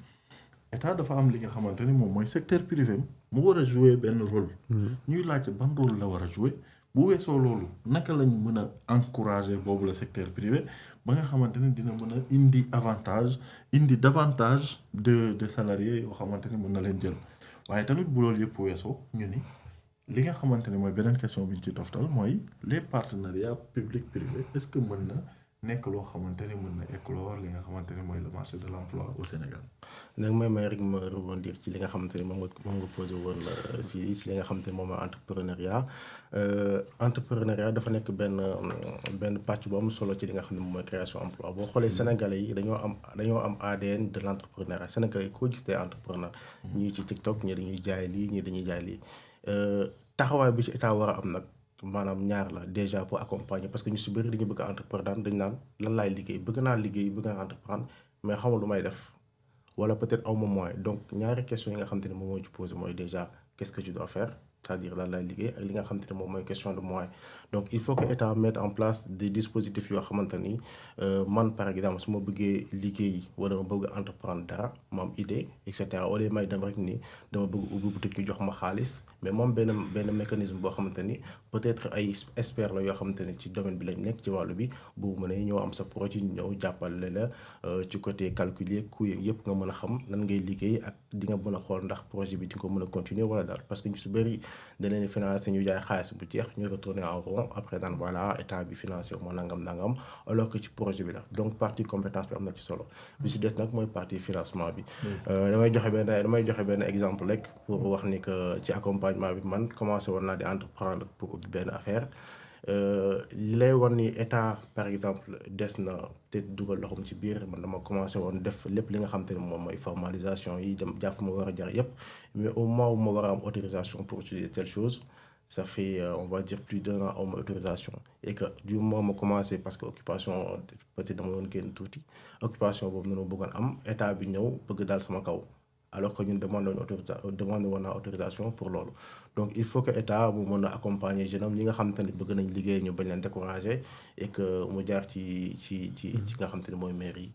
état dafa am li nga xamante ni moom mooy secteur privé mu war a jouer benn rôle. ñuy laajte ban rôle la war a jouer bu weesoo loolu naka lañ mën a encourager boobu la secteur privé ba nga xamante ni dina mën a indi davantage de salariés yoo xamante ni mën na leen jël waaye tamit bu loolu yëpp weesoo ñu ni li nga xamante ni mooy beneen question bi ñu ci toftal mooy les partenariats public privé est-ce que mën na nekk loo xamante ni mën na éclore li nga xamante ni mooy le marché de l'emploi au Sénégal. nag may rek ma rebondir ci li nga xamante ni moom nga posé woon si li nga xamante ni moom mooy entrepreneuriat dafa nekk benn pàcc bu am solo ci li nga xam ne moom mooy création emploi boo xoolee Sénégalais yi dañoo am ADN de l'entrepreneuriat Sénégalais yi koo gis day entrepreneur. ñii ci TikTok ñii dañuy jaay lii ñii dañuy jaay lii taxawaay bi ci état war a am nag. maanaam ñaar la déjà pour accompagner parce que ñu si bëri dañu bëgg a entreprendre dañ naan lan laay liggéey bëgg naa entreprendre mais xamul lu may def wala peut-être aw ma moyen donc ñaari question yi nga xamante ne moom moo ci posé mooy déjà qu'est-ce que je dois faire c'est-à-dire lan laay liggéey ak li nga xamante ne moom mooy question de moyen donc il faut que état mette en place des dispositifs yoo xamante ni man par exemple su ma bëggee liggéey wala ma bëgg entreprendre dara ma am idée et cetera wala may dem rek ni dama bëgg ubbi boutique ñu jox ma xaalis mais moom benn mécanisme boo xamante ni peut-être ay experts la yoo xamante ni ci domaine bi lañ nekk ci wàllu bi bu mënee ñoo am sa projet ñëw jàppale la ci côté calculer coût yëpp nga mën a xam nan ngay liggéey ak di nga mën a xool ndax projet bi di nga ko mën a continuer wala daal parce que ñu su bëri da leen financer ñu jaay xaalis bu jeex ñu retourner en rond après naan voilà état bi financé moo nangam alors que ci projet bi la donc partie compétence bi am na ci solo bi si des nag mooy partie financement bi damay joxe benn exemple rek pour wax ni que ci accompagnement bi man commencé woon naa di entreprendre pour ubbi benn affaire li lay wan ni état par exemple des na te dugal loxoom ci biir man dama commencé woon def lépp li nga xam te ne moom mooy formalisation yi dem jàpp ma war a jar yëpp mais au moment où ma war a am autorisation pour utiliser telle chose ça fait on va dire plus d'un an am autorisation et que du moment ma commencé parce que occupation peut-être dama doon génn tuuti occupation boobu noonu bëggoon am état bi ñëw bëgg daal sama kaw alors que ñun demandé woon naa autorisation pour loolu donc il faut que état mu mën a accompagner jeunes am ñi nga xamante ne bëgg nañ liggéey ñu bañ leen décourager et que mu jaar ci nga xamante ne mooy mairie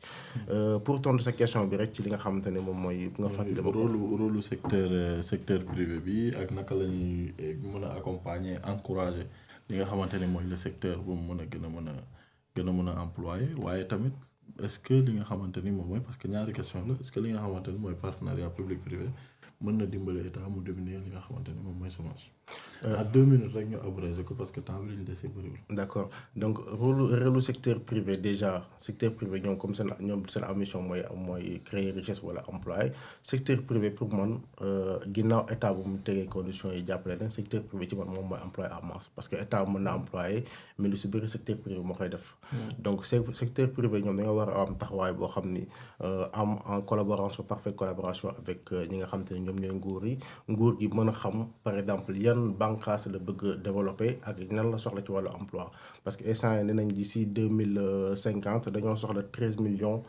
yi pour tontu sa question bi rek ci li nga xamante ne moom mooy nga fàttali rôle secteur privé bi ak naka la ñuy mën a accompagner encourager li nga xamante ne mooy le secteur bu mu mën a mën a employer waaye tamit est-ce que li nga xamante ni moom mooy parce que ñaari question la est-ce que li nga xamante ni mooy partenariat public privé mën na dimbale état mu diminuer li nga xamante ni moom mooy chômage. à 2 minutes rek ñu abrégé ko parce que temps bi li ñu dese bëriwul. d'accord donc rôle secteur privé déjà secteur privé ñoom comme seen ambition mooy créer richesse wala emploi secteur privé pour man ginnaaw état bu mu tegee conditions yi jàppale leen secteur privé ci man moom mooy emploi en masse parce que état mën na employer mais lu si bëri secteur privé moo koy def. donc secteur privé ñoom dañoo war a am taxawaay boo xam ni am en collaboration parfaite collaboration avec ñi nga xam te ne ñoom ñooy nguur gi mën a xam par exemple yan bànqaas la bëgg a développer ak nan la soxla ci wàllu emploi parce que instant yii nee nañ d'ici 2050 dañoo soxla 13 millions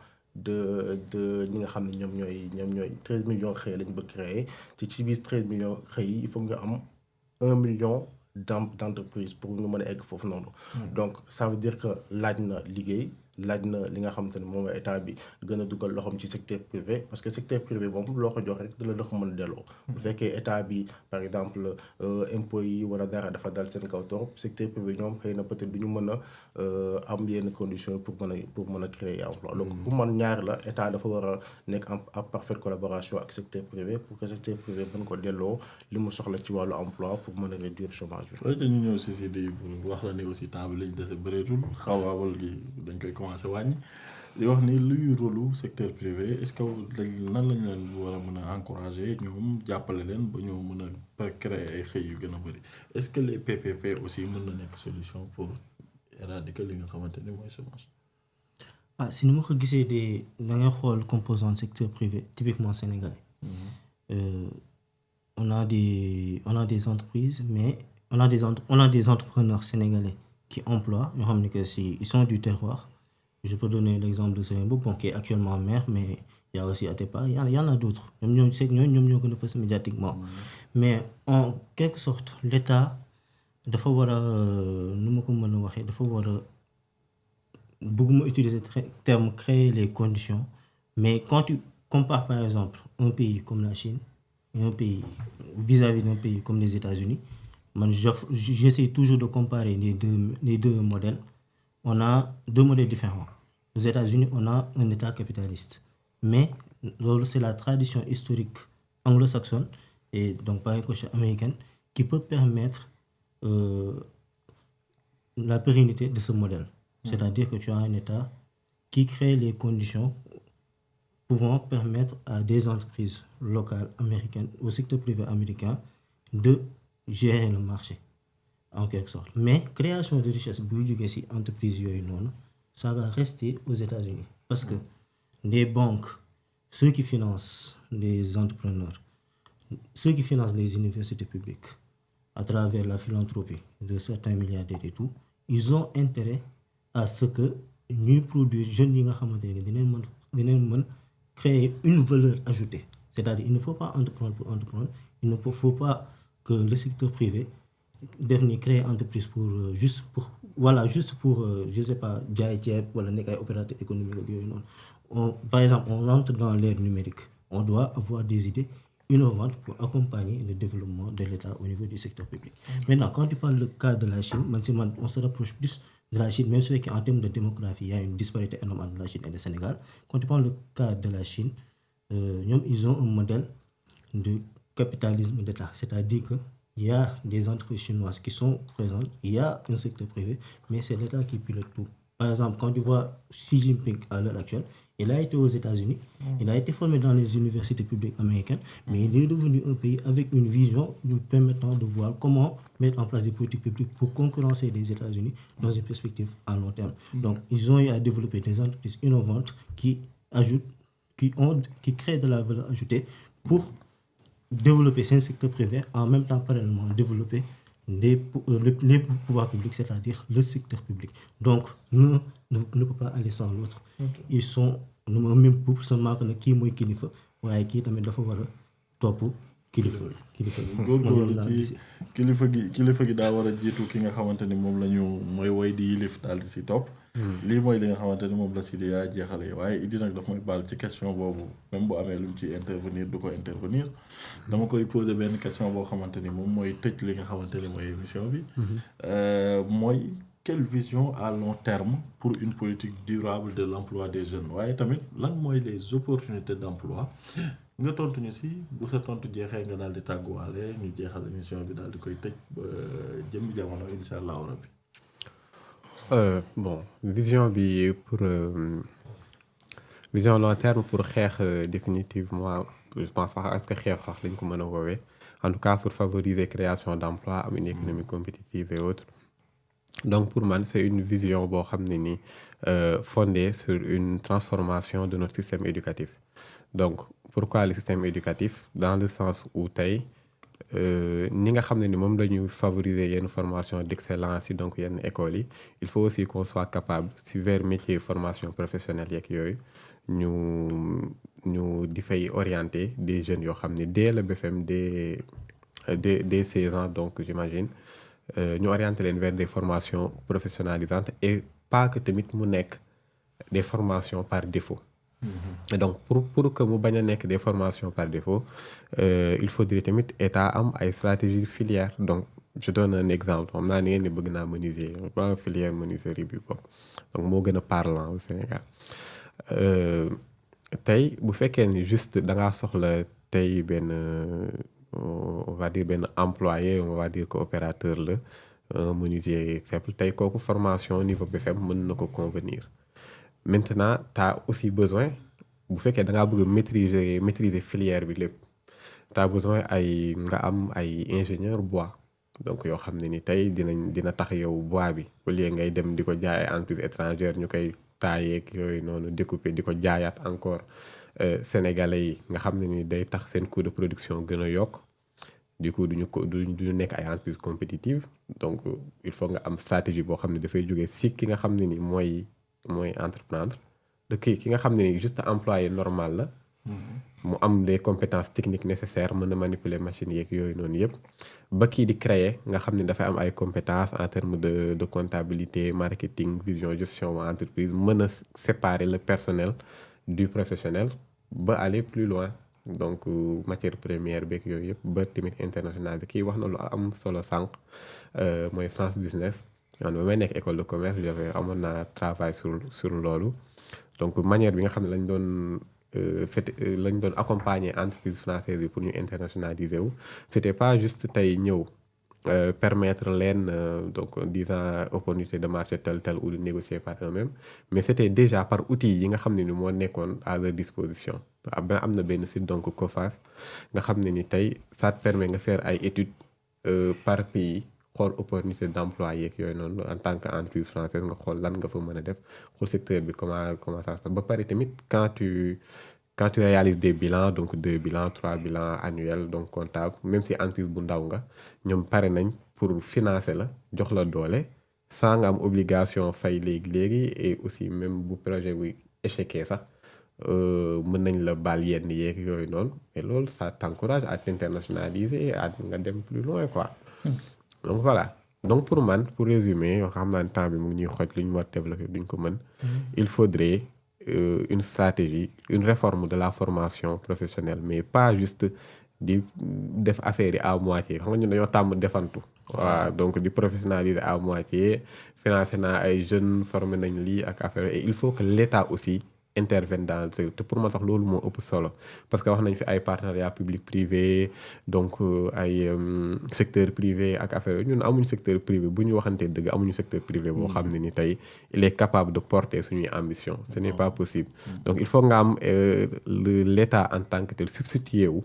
de ñi nga xam ne ñoom ñooy 13 millions xëy lañ bëgg créer ci biir 13 millions xëy yi il faut nga am 1 million d'entreprise pour ñu mën a egg foofu noonu. donc ça veut dire que laaj na liggéey. laaj na li nga xamante ne moom état bi gën a dugal loxoom ci secteur privé parce que secteur privé moom loo ko jox rek dina la ko mën a delloo. bu fekkee état bi par exemple impôts yi wala dara dafa dal seen kaw torop secteur privé ñoom xëy na peut-être du ñu mën a am yenn conditions pour mën a créer emploi. donc pour man ñaar la état dafa war a nekk en parfaite collaboration ak secteur privé pour que secteur privé mën ko delloo li mu soxla ci wàllu emploi pour mën a réduire chômage bi. loolu dañu ñëw si di wax la ni aussi temps bi lañ dese bëreetul xawaabal gi dañ koy commencé wàññi di wax ni luy rôle secteur privé est-ce que nan lañ leen war a mën a encourager ñoom jàppale leen ba ñoo mën a créer ay xëy yu gën a bëri est-ce que les PPP aussi mën na nekk solution pour éradiquer li nga xamante ni mooy chômage. Si ni ma ko gisee da ngay xool composant secteur privé typiquement sénégalais. On a des entreprises mais on a des entrepreneurs sénégalais qui emploient ñoo xam ne que si ils sont du terroir. Je peux donner l'exemple de Seyembo bon qui est actuellement maire mais il y a aussi Atepa il y en a d'autres ñoom ñoo gën a fës médiatiquement mais en quelque sorte l'État dafa war a nu ma ko mën a waxee dafa war a bëgguma utiliser terme créer les conditions mais quand tu compares par exemple un pays comme la Chine et un pays vis-à-vis d'un pays comme les États-Unis man j'essaie toujours de comparer les deux modèles. On a deux modèles différents. Aux États-Unis, on a un État capitaliste. Mais c'est la tradition historique anglo-saxonne et donc par ricochet américaine qui peut permettre la pérennité de ce modèle. C'est-à-dire que tu as un État qui crée les conditions pouvant permettre à des entreprises locales américaines, au secteur privé américain, de gérer le marché. En quelque sorte. Mais création de richesse buy jógee ci entreprise yooyu noonu ça va rester aux États-Unis parce que les banques ceux qui financent les entrepreneurs ceux qui financent les universités publiques à travers la philanthropie de certains milliardaires et tout ils ont intérêt à ce que ñuy produire jeunes yi nga xamante ne dinañ mën créer une valeur ajoutée c'est-à-dire il ne faut pas entreprendre pour entreprendre il ne faut pas que le secteur privé def ni créer entreprise pour juste pour je sais pas jaay ceeb wala nekk ay opérateur économique ak yooyu noonu par exemple on rentre dans l'ère numérique on doit avoir des idées innovantes pour accompagner le développement de l'État au niveau du secteur public. Maintenant, quand tu parles le cas de la Chine, on se rapproche plus de la Chine, même si en termes de démographie, il y a une disparité énorme entre la Chine et le Sénégal. Quand tu parles le cas de la Chine, ils ont un modèle de capitalisme d'État, c'est-à-dire qu'il y a des entreprises chinoises qui sont présentes, il y a un secteur privé, mais c'est l'État qui pilote tout. Par exemple, quand tu vois Xi Jinping à l'heure actuelle, il a été aux États-Unis, il a été formé dans les universités publiques américaines, mais il est devenu un pays avec une vision lui permettant de voir comment mettre en place des politiques publiques pour concurrencer les États-Unis dans une perspective à long terme. Donc, ils ont eu à développer des entreprises innovantes qui créent de la valeur ajoutée pour développer ce secteur privé, en même temps parallèlement développer les pouvoirs publics, c'est-à-dire le secteur public. Donc, ne peut pas aller sans l'autre. Ils sont même pour seulement que kii mooy kilifa waaye kii tamit dafa war a topp kilifa. góorgóorlu ci kilifa gi daa war a jiitu ki nga xamante ni moom la ñu mooy woy di yilif daal di si topp. lii mooy li nga xamante ni moom la si di yaa jeexale waaye Idy nag daf may baal ci question boobu même bu amee lu mu ci intervenir du ko intervenir dama koy poser benn question boo xamante ni moom mooy tëj li nga xamante ni mooy émission bi. mooy quelle vision à long terme pour une politique durable de l'emploi des jeunes waaye tamit lan mooy les opportunités d'emploi nga tontu ñu si bu sa tontu jeexee nga daal di tàgguwaale ñu jeexal émission bi daal di koy tëj ba jëmmi jamono incha allahu rabbi. Bon vision bi pour vision long terme pour xeex définitivement je pense pas est-ce que xeex sax lañ ko mën a woowee en tout cas pour favoriser création d'emplois am une économie compétitive et autres. Donc pour man c'est une vision boo xam ne ni fondée sur une transformation de notre système éducatif. Donc pourquoi le système éducatif dans le sens où tey ni nga xam ne ni moom la ñu favoriser yenn formation d'excellence yi donc yenn écoles yi il faut aussi qu'on soit capable si vers métier formation professionnelle yeeg yooyu ñu di fay orienter des jeunes yoo xam ne dès le BFM dès 16 ans donc j'imagine ñu orienter leen vers des formations professionnalisantes et pas que tamit mu nekk des formations par défaut. Et donc pour que mu bañ a nekk des formations par défaut il faudrait tamit état am ay stratégie filière. Donc je donne un exemple xam naa ne ngeen ni bëgg naa menuisier ba filière menuiserie bi bokk donc moo gën a parlant au Sénégal tey bu fekkee ni juste da ngaa soxla tey benn on va dire benn employé on va dire que opérateur la un menuisier simple tey kooku formation niveau BFM mën na ko convenir. Maintenant tu as aussi besoin bu fekkee da ngaa bëgg maîtriser filière bi lépp tu as besoin nga am ay ingénieur bois donc yoo xam ne ni tey dina tax yow bois bi au lieu ngay dem di ko jaay ay entreprise étrangère ñu koy taayeeg yooyu noonu découper di ko jaayaat encore sénégalais yi nga xam ne ni day tax seen coût de production gën a yokk du coup duñu nekk ay entreprise compétitive. Donc il faut nga am stratégie boo xam ne dafay jógee si ki nga xam ne ni mooy entreprendre de ki nga xam ne ni juste employé normal la mu am les compétences techniques nécessaires mën a manipuler machine yeeg yooyu noonu yëpp ba kii di créer nga xam ne dafay am ay compétences en termes de comptabilité marketing vision gestion wa entreprise mën a séparer le personnel du professionnel ba aller plus loin. Donc matière première beeg yooyu yëpp ba tamit international kii wax na lu am solo sànq mooy France Business man ba may nekk école de commerce amoon naa travail sur loolu. Donc manière bi nga xam ne lañ doon accompagner entreprise française yi pour ñu internationaliser wu c'était pas juste tey ñëw permettre leen donc disant opportunité de marché tel ou de négocier par eux-mêmes mais c'était déjà par outils yi nga xam ne ni moo nekkoon à leur disposition. am na benn site donc COFAS nga xam ne ni tey ça te permet nga faire ay études par pays xool opportunité d'emploi yeeg yooyu noonu en tant que entreprise française nga xool lan nga fa mën a def xool secteur bi comment ça se passe ba pare tamit quand tu réalises des bilans donc 2 bilans 3 bilans annuels donc comptable même si entreprise bu ndaw nga ñoom pare nañ pour financer la jox la doole sans nga am obligation fay léegi et aussi même bu projet bu échecé sax mën nañ la baal yenn yeeg yooyu noonu et loolu ça t'encourage à t'internationaliser et à nga dem plus loin quoi. Donc voilà donc pour man pour résumer yoo xam naa ne temps bi mu ngi ñuy xooj lu ñu war développer duñ ko mën. Il faudrait une stratégie une réforme de la formation professionnelle mais pas juste di def affaire yi à moitié xam nga ñun dañoo tàmm defantu. waaw donc di professionnaliser à moitié financer naa ay jeunes formé nañ lii ak affaire et il faut que l'État aussi intervienne dans le te pour man sax loolu moo ëpp solo parce que wax nañ fi ay partenariat public privé donc ay secteur privé ak affaire ñun amuñu secteur privé bu ñu waxantee dëgg amuñu secteur privé boo xam ne ni tey il est capable de porter suñuy ambition ce n'est pas possible donc il faut nga am l'État en tant que tel substitué wu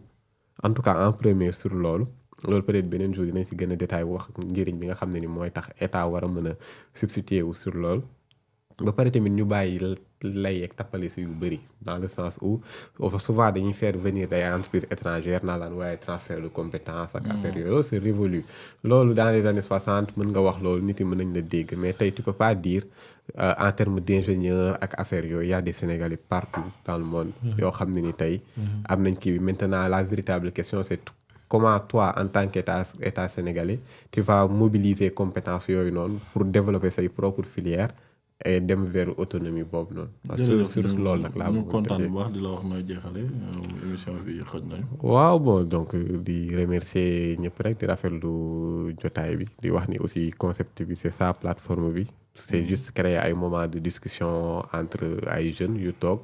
en tout cas en premier sur loolu peut-être beneen jour dinañ ci gën a détail wax njëriñ bi nga xam ne ni mooy tax état war a mën a substituer wu sur loolu ba pare tamit ñu bàyyi lay ak tappale si yu bëri dans le sens où souvent dañuy faire venir des entreprises étrangères naa laan waaye transfert de compétences ak affaire yooyu c'est révolu loolu dans les années 60 mën nga wax loolu nit yi mën nañ la dégg mais tey tu peux pas dire en termes d'ingénieurs ak affaire yooyu y a des Sénégalais partout dans le monde yoo xam ne ni tey am nañ kii bi maintenant la véritable question c'est comment toi en tant qu'État sénégalais tu vas mobiliser compétences yooyu noonu pour développer say propres filières et dem vers autonomie boobu noonu. sur loolu nag laa ñu kontaan bu baax di la wax nooy jeexale émission bi xëj nañu. waaw bon donc di remercier ñëpp rek di rafetlu jotaay bi di wax ni aussi concept bi c'est ça plateforme bi c'est juste créer ay moments de discussion entre ay jeunes yu toog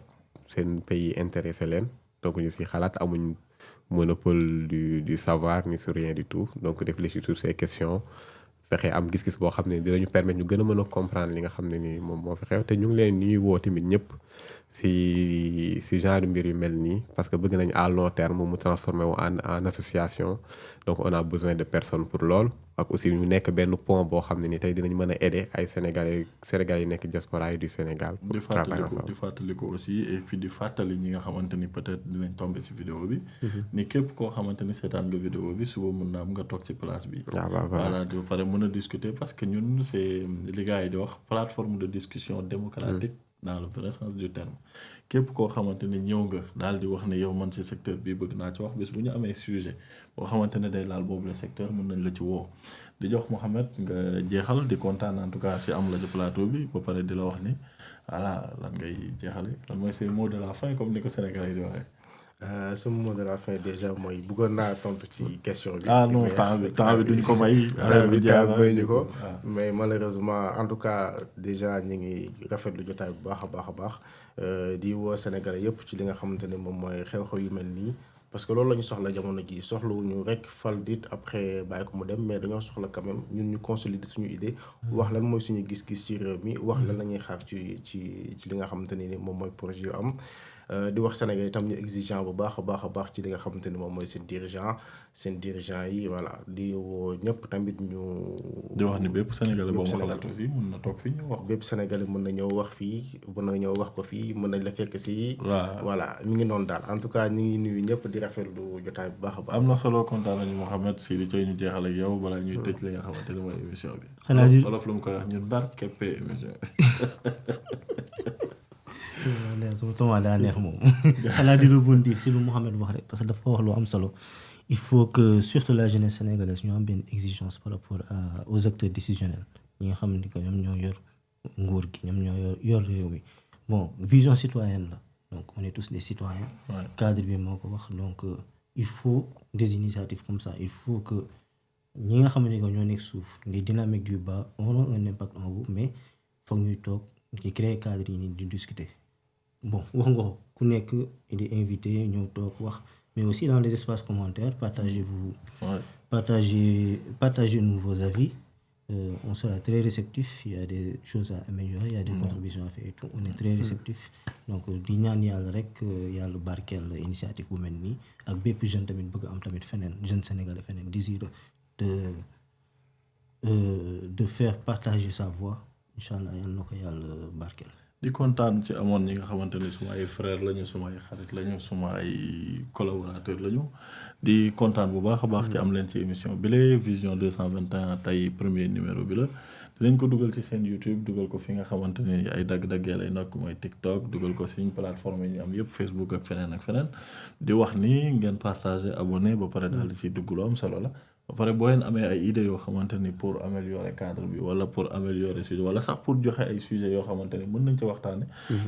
seen pays intéressé leen donc ñu si xalaat amuñ monopole du savoir ni sur rien du tout donc réfléchir sur ces questions fexe am gis-gis boo xam ne dinañu permettre ñu gën a mën a comprendre li nga xam ne ni moom moo fi xew te ñu ngi leen ñuy woo tamit ñëpp si genre mbir yu mel nii parce que bëgg nañ à long terme mu transformer wu en association donc on a besoin de personnes pour loolu ak aussi ñu nekk benn pont boo xam ne ni tey dinañ mën a aider ay sénégalais yi nekk diaspora yi du Sénégal. di fàttali ko aussi et puis di fàttali ñi nga xamante ni peut-être dinañ tomber ci vidéo bi. ni képp koo xamante ni seetaan nga vidéo bi suba mun na am nga toog ci place bi. voilà di pare mën a discuter parce que ñun c'est li gars yi di wax plateforme de discussion démocratique. dans le vrai sens du terme képp koo xamante ni ñëw nga daal di wax ne yow man ci secteur bi bëgg naa ci wax bés bu ñu amee sujet boo xamante ne day laal boobu le secteur mën nañ la ci woo di jox Mouhamed nga jeexal di kontaan en tout cas si am la ci plateau bi ba pare di la wax ni voilà lan ngay jeexale lan mooy say mot de la fin comme ni ko Sénégalais yi di waxee. sama mot de la fin déjà mooy bëggoon naa tontu ci question bi. ah non temps bi duñ ko may. may ñu ko mais malheureusement en tout cas déjà ñu ngi rafetlu jotaay bu baax a baax di woo Sénégalais yëpp ci li nga xamante ne moom mooy xew-xew yu mel nii. parce que loolu la ñu soxla jamono ji soxlawuñu rek fal dit après bàyyi ko mu dem mais dañoo soxla quand même ñun ñu consolider suñu idée. wax lan mooy suñu gis-gis ci réew mi wax lan la ñuy xaar ci li nga xamante ni moom mooy projet yu am. di wax Sénégal itam ñu exigeant bu baax a baax ci li nga xamante ni moom mooy seen dirigeant yi voilà di woo ñëpp tamit ñu. di wax ni bépp Sénégalais boo ma xalaat aussi mën na toog fii ñu wax. bépp Sénégalais mën na ñëw wax fii mën na ñëw wax ko fii mën nañ la fekk si. voilà ñu ngi noonu daal en tout cas ñu ngi nuyu ñëpp di rafetlu jotaay bu baax a baax. am na solo kontaan nañu Mouhamed si li cooy ñu jeexal ak yow balaa ñuy tëj li nga xamante ni mooy émission bi. xanaa di wolof lu mu koy wax ñun ndar keppee émission sama daa neex moom xanaa di rebondir si lu Mouhamed wax rek parce que dafa wax lu am solo il faut que surtout la jeunesse sénégalaise ñu am benn exigence par rapport aux acteurs décisionnels ñi nga xam ni que ñoom ñoo yor nguur gi ñoom ñoo yor réew mi bon vision citoyenne la donc on est tous des citoyens cadre bi moo ko wax donc il faut des initiatives comme ça il faut que ñi nga xam ne que ñoo nekk suuf les dynamiques du bas auront un impact en haut mais foog ñuy toog di créer cadre yi di discuter bon wax nga ko ku nekk di invité ñëw toog wax mais aussi dans les espaces commentaires partagez-vous partagez-nous vos avis on sera très réceptif il y a des choses à améliorer il y a des contributions à faire et tout on est très réceptif donc di ñaan yàlla rek yàlla barkeel initiative bu mel nii ak bépp jeune tamit bëgg am tamit feneen jeune sénégalais feneen désir de faire partager sa voix incha allah yal na ko yàlla barkeel. di kontaan ci amoon ñi nga xamante ni suma ay frère lañu suma ay xarit lañu suma ay collaborateur lañu di kontaan bu baax a baax ci am leen ci émission bi la vision 221 tey premier numéro bi la dinañ ko dugal ci seen YouTube dugal ko fi nga xamante ni ay dagg-daggee lay nokk mooy TikTok dugal ko suñu plateforme yi ñu am yëpp Facebook ak feneen di wax ni ngeen partager abonné ba pare daal di ci dugg lu am solo la ba pare boo leen amee ay idées yoo xamante ni pour améliorer cadre bi wala pour améliorer sujet wala sax pour joxe ay sujets yoo xamante ni mën nañ ci waxtaane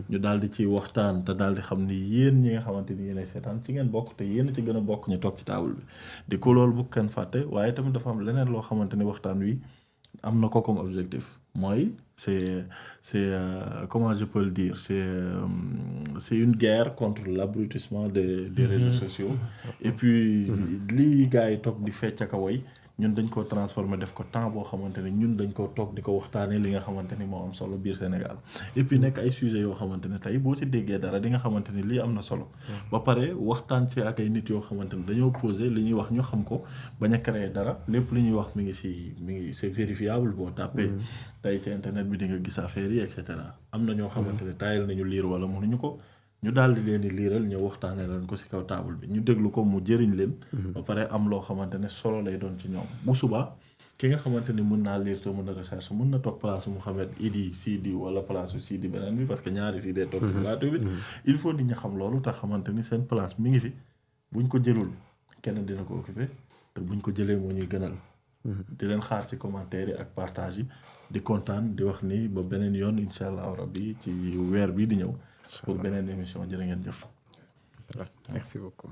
ñu daal di ci waxtaan te daal di xam ni yéen ñi nga xamante ni yéen ay seetaan ci ngeen bokk te yéen ci gën a bokk ñu toog ci table bi di ko loolu bu kenn fàtte waaye tamit dafa am leneen loo xamante ni waxtaan wi am na ko comme objectif mooy c'est comment je peux le dire c'est une guerre contre l'abrutissement des réseaux sociaux et puis lii gars yi toog di fecc ak a woy ñun dañ ko transformer def ko temps boo xamante ni ñun dañ ko toog di ko waxtaanee li nga xamante ni moo am solo biir Sénégal et puis nekk ay sujets yoo xamante ne tey boo ci déggee dara di nga xamante ni lii am na solo ba pare waxtaan ci ak ay nit yoo xamante ni dañoo poser li ñuy wax ñu xam ko bañ a créer dara lépp li ñuy wax mi ngi c'est vérifiable boo tàppee tey ci internet bi di nga gis affaire yi et cetera am na ñoo xamante ne taayal nañu liir wala mënuñu ko ñu daal di leen di liiral ñëw waxtaanee leen ko ci kaw table bi ñu déglu ko mu jëriñ leen. ba pare am loo xamante ne solo lay doon ci ñoom bu subaa ki nga xamante ni mën naa lire te mën na recherche mën na toog place Mouhamed Idi Sidi wala place Sidi beneen bi parce que ñaari Sidi toog ci plateau bi. il faut nit ñi xam loolu te xamante ni seen place mi ngi fi buñ ko jëlul keneen dina ko occuper te buñ ko jëlee moo ñuy gënal. di leen xaar ci commentaire yi ak partage yi di kontaan di wax ni ba beneen yoon incha allah rabbi ci weer bii di ñëw. pour beneen émission jërë ngeen jëf. Merci beaucoup.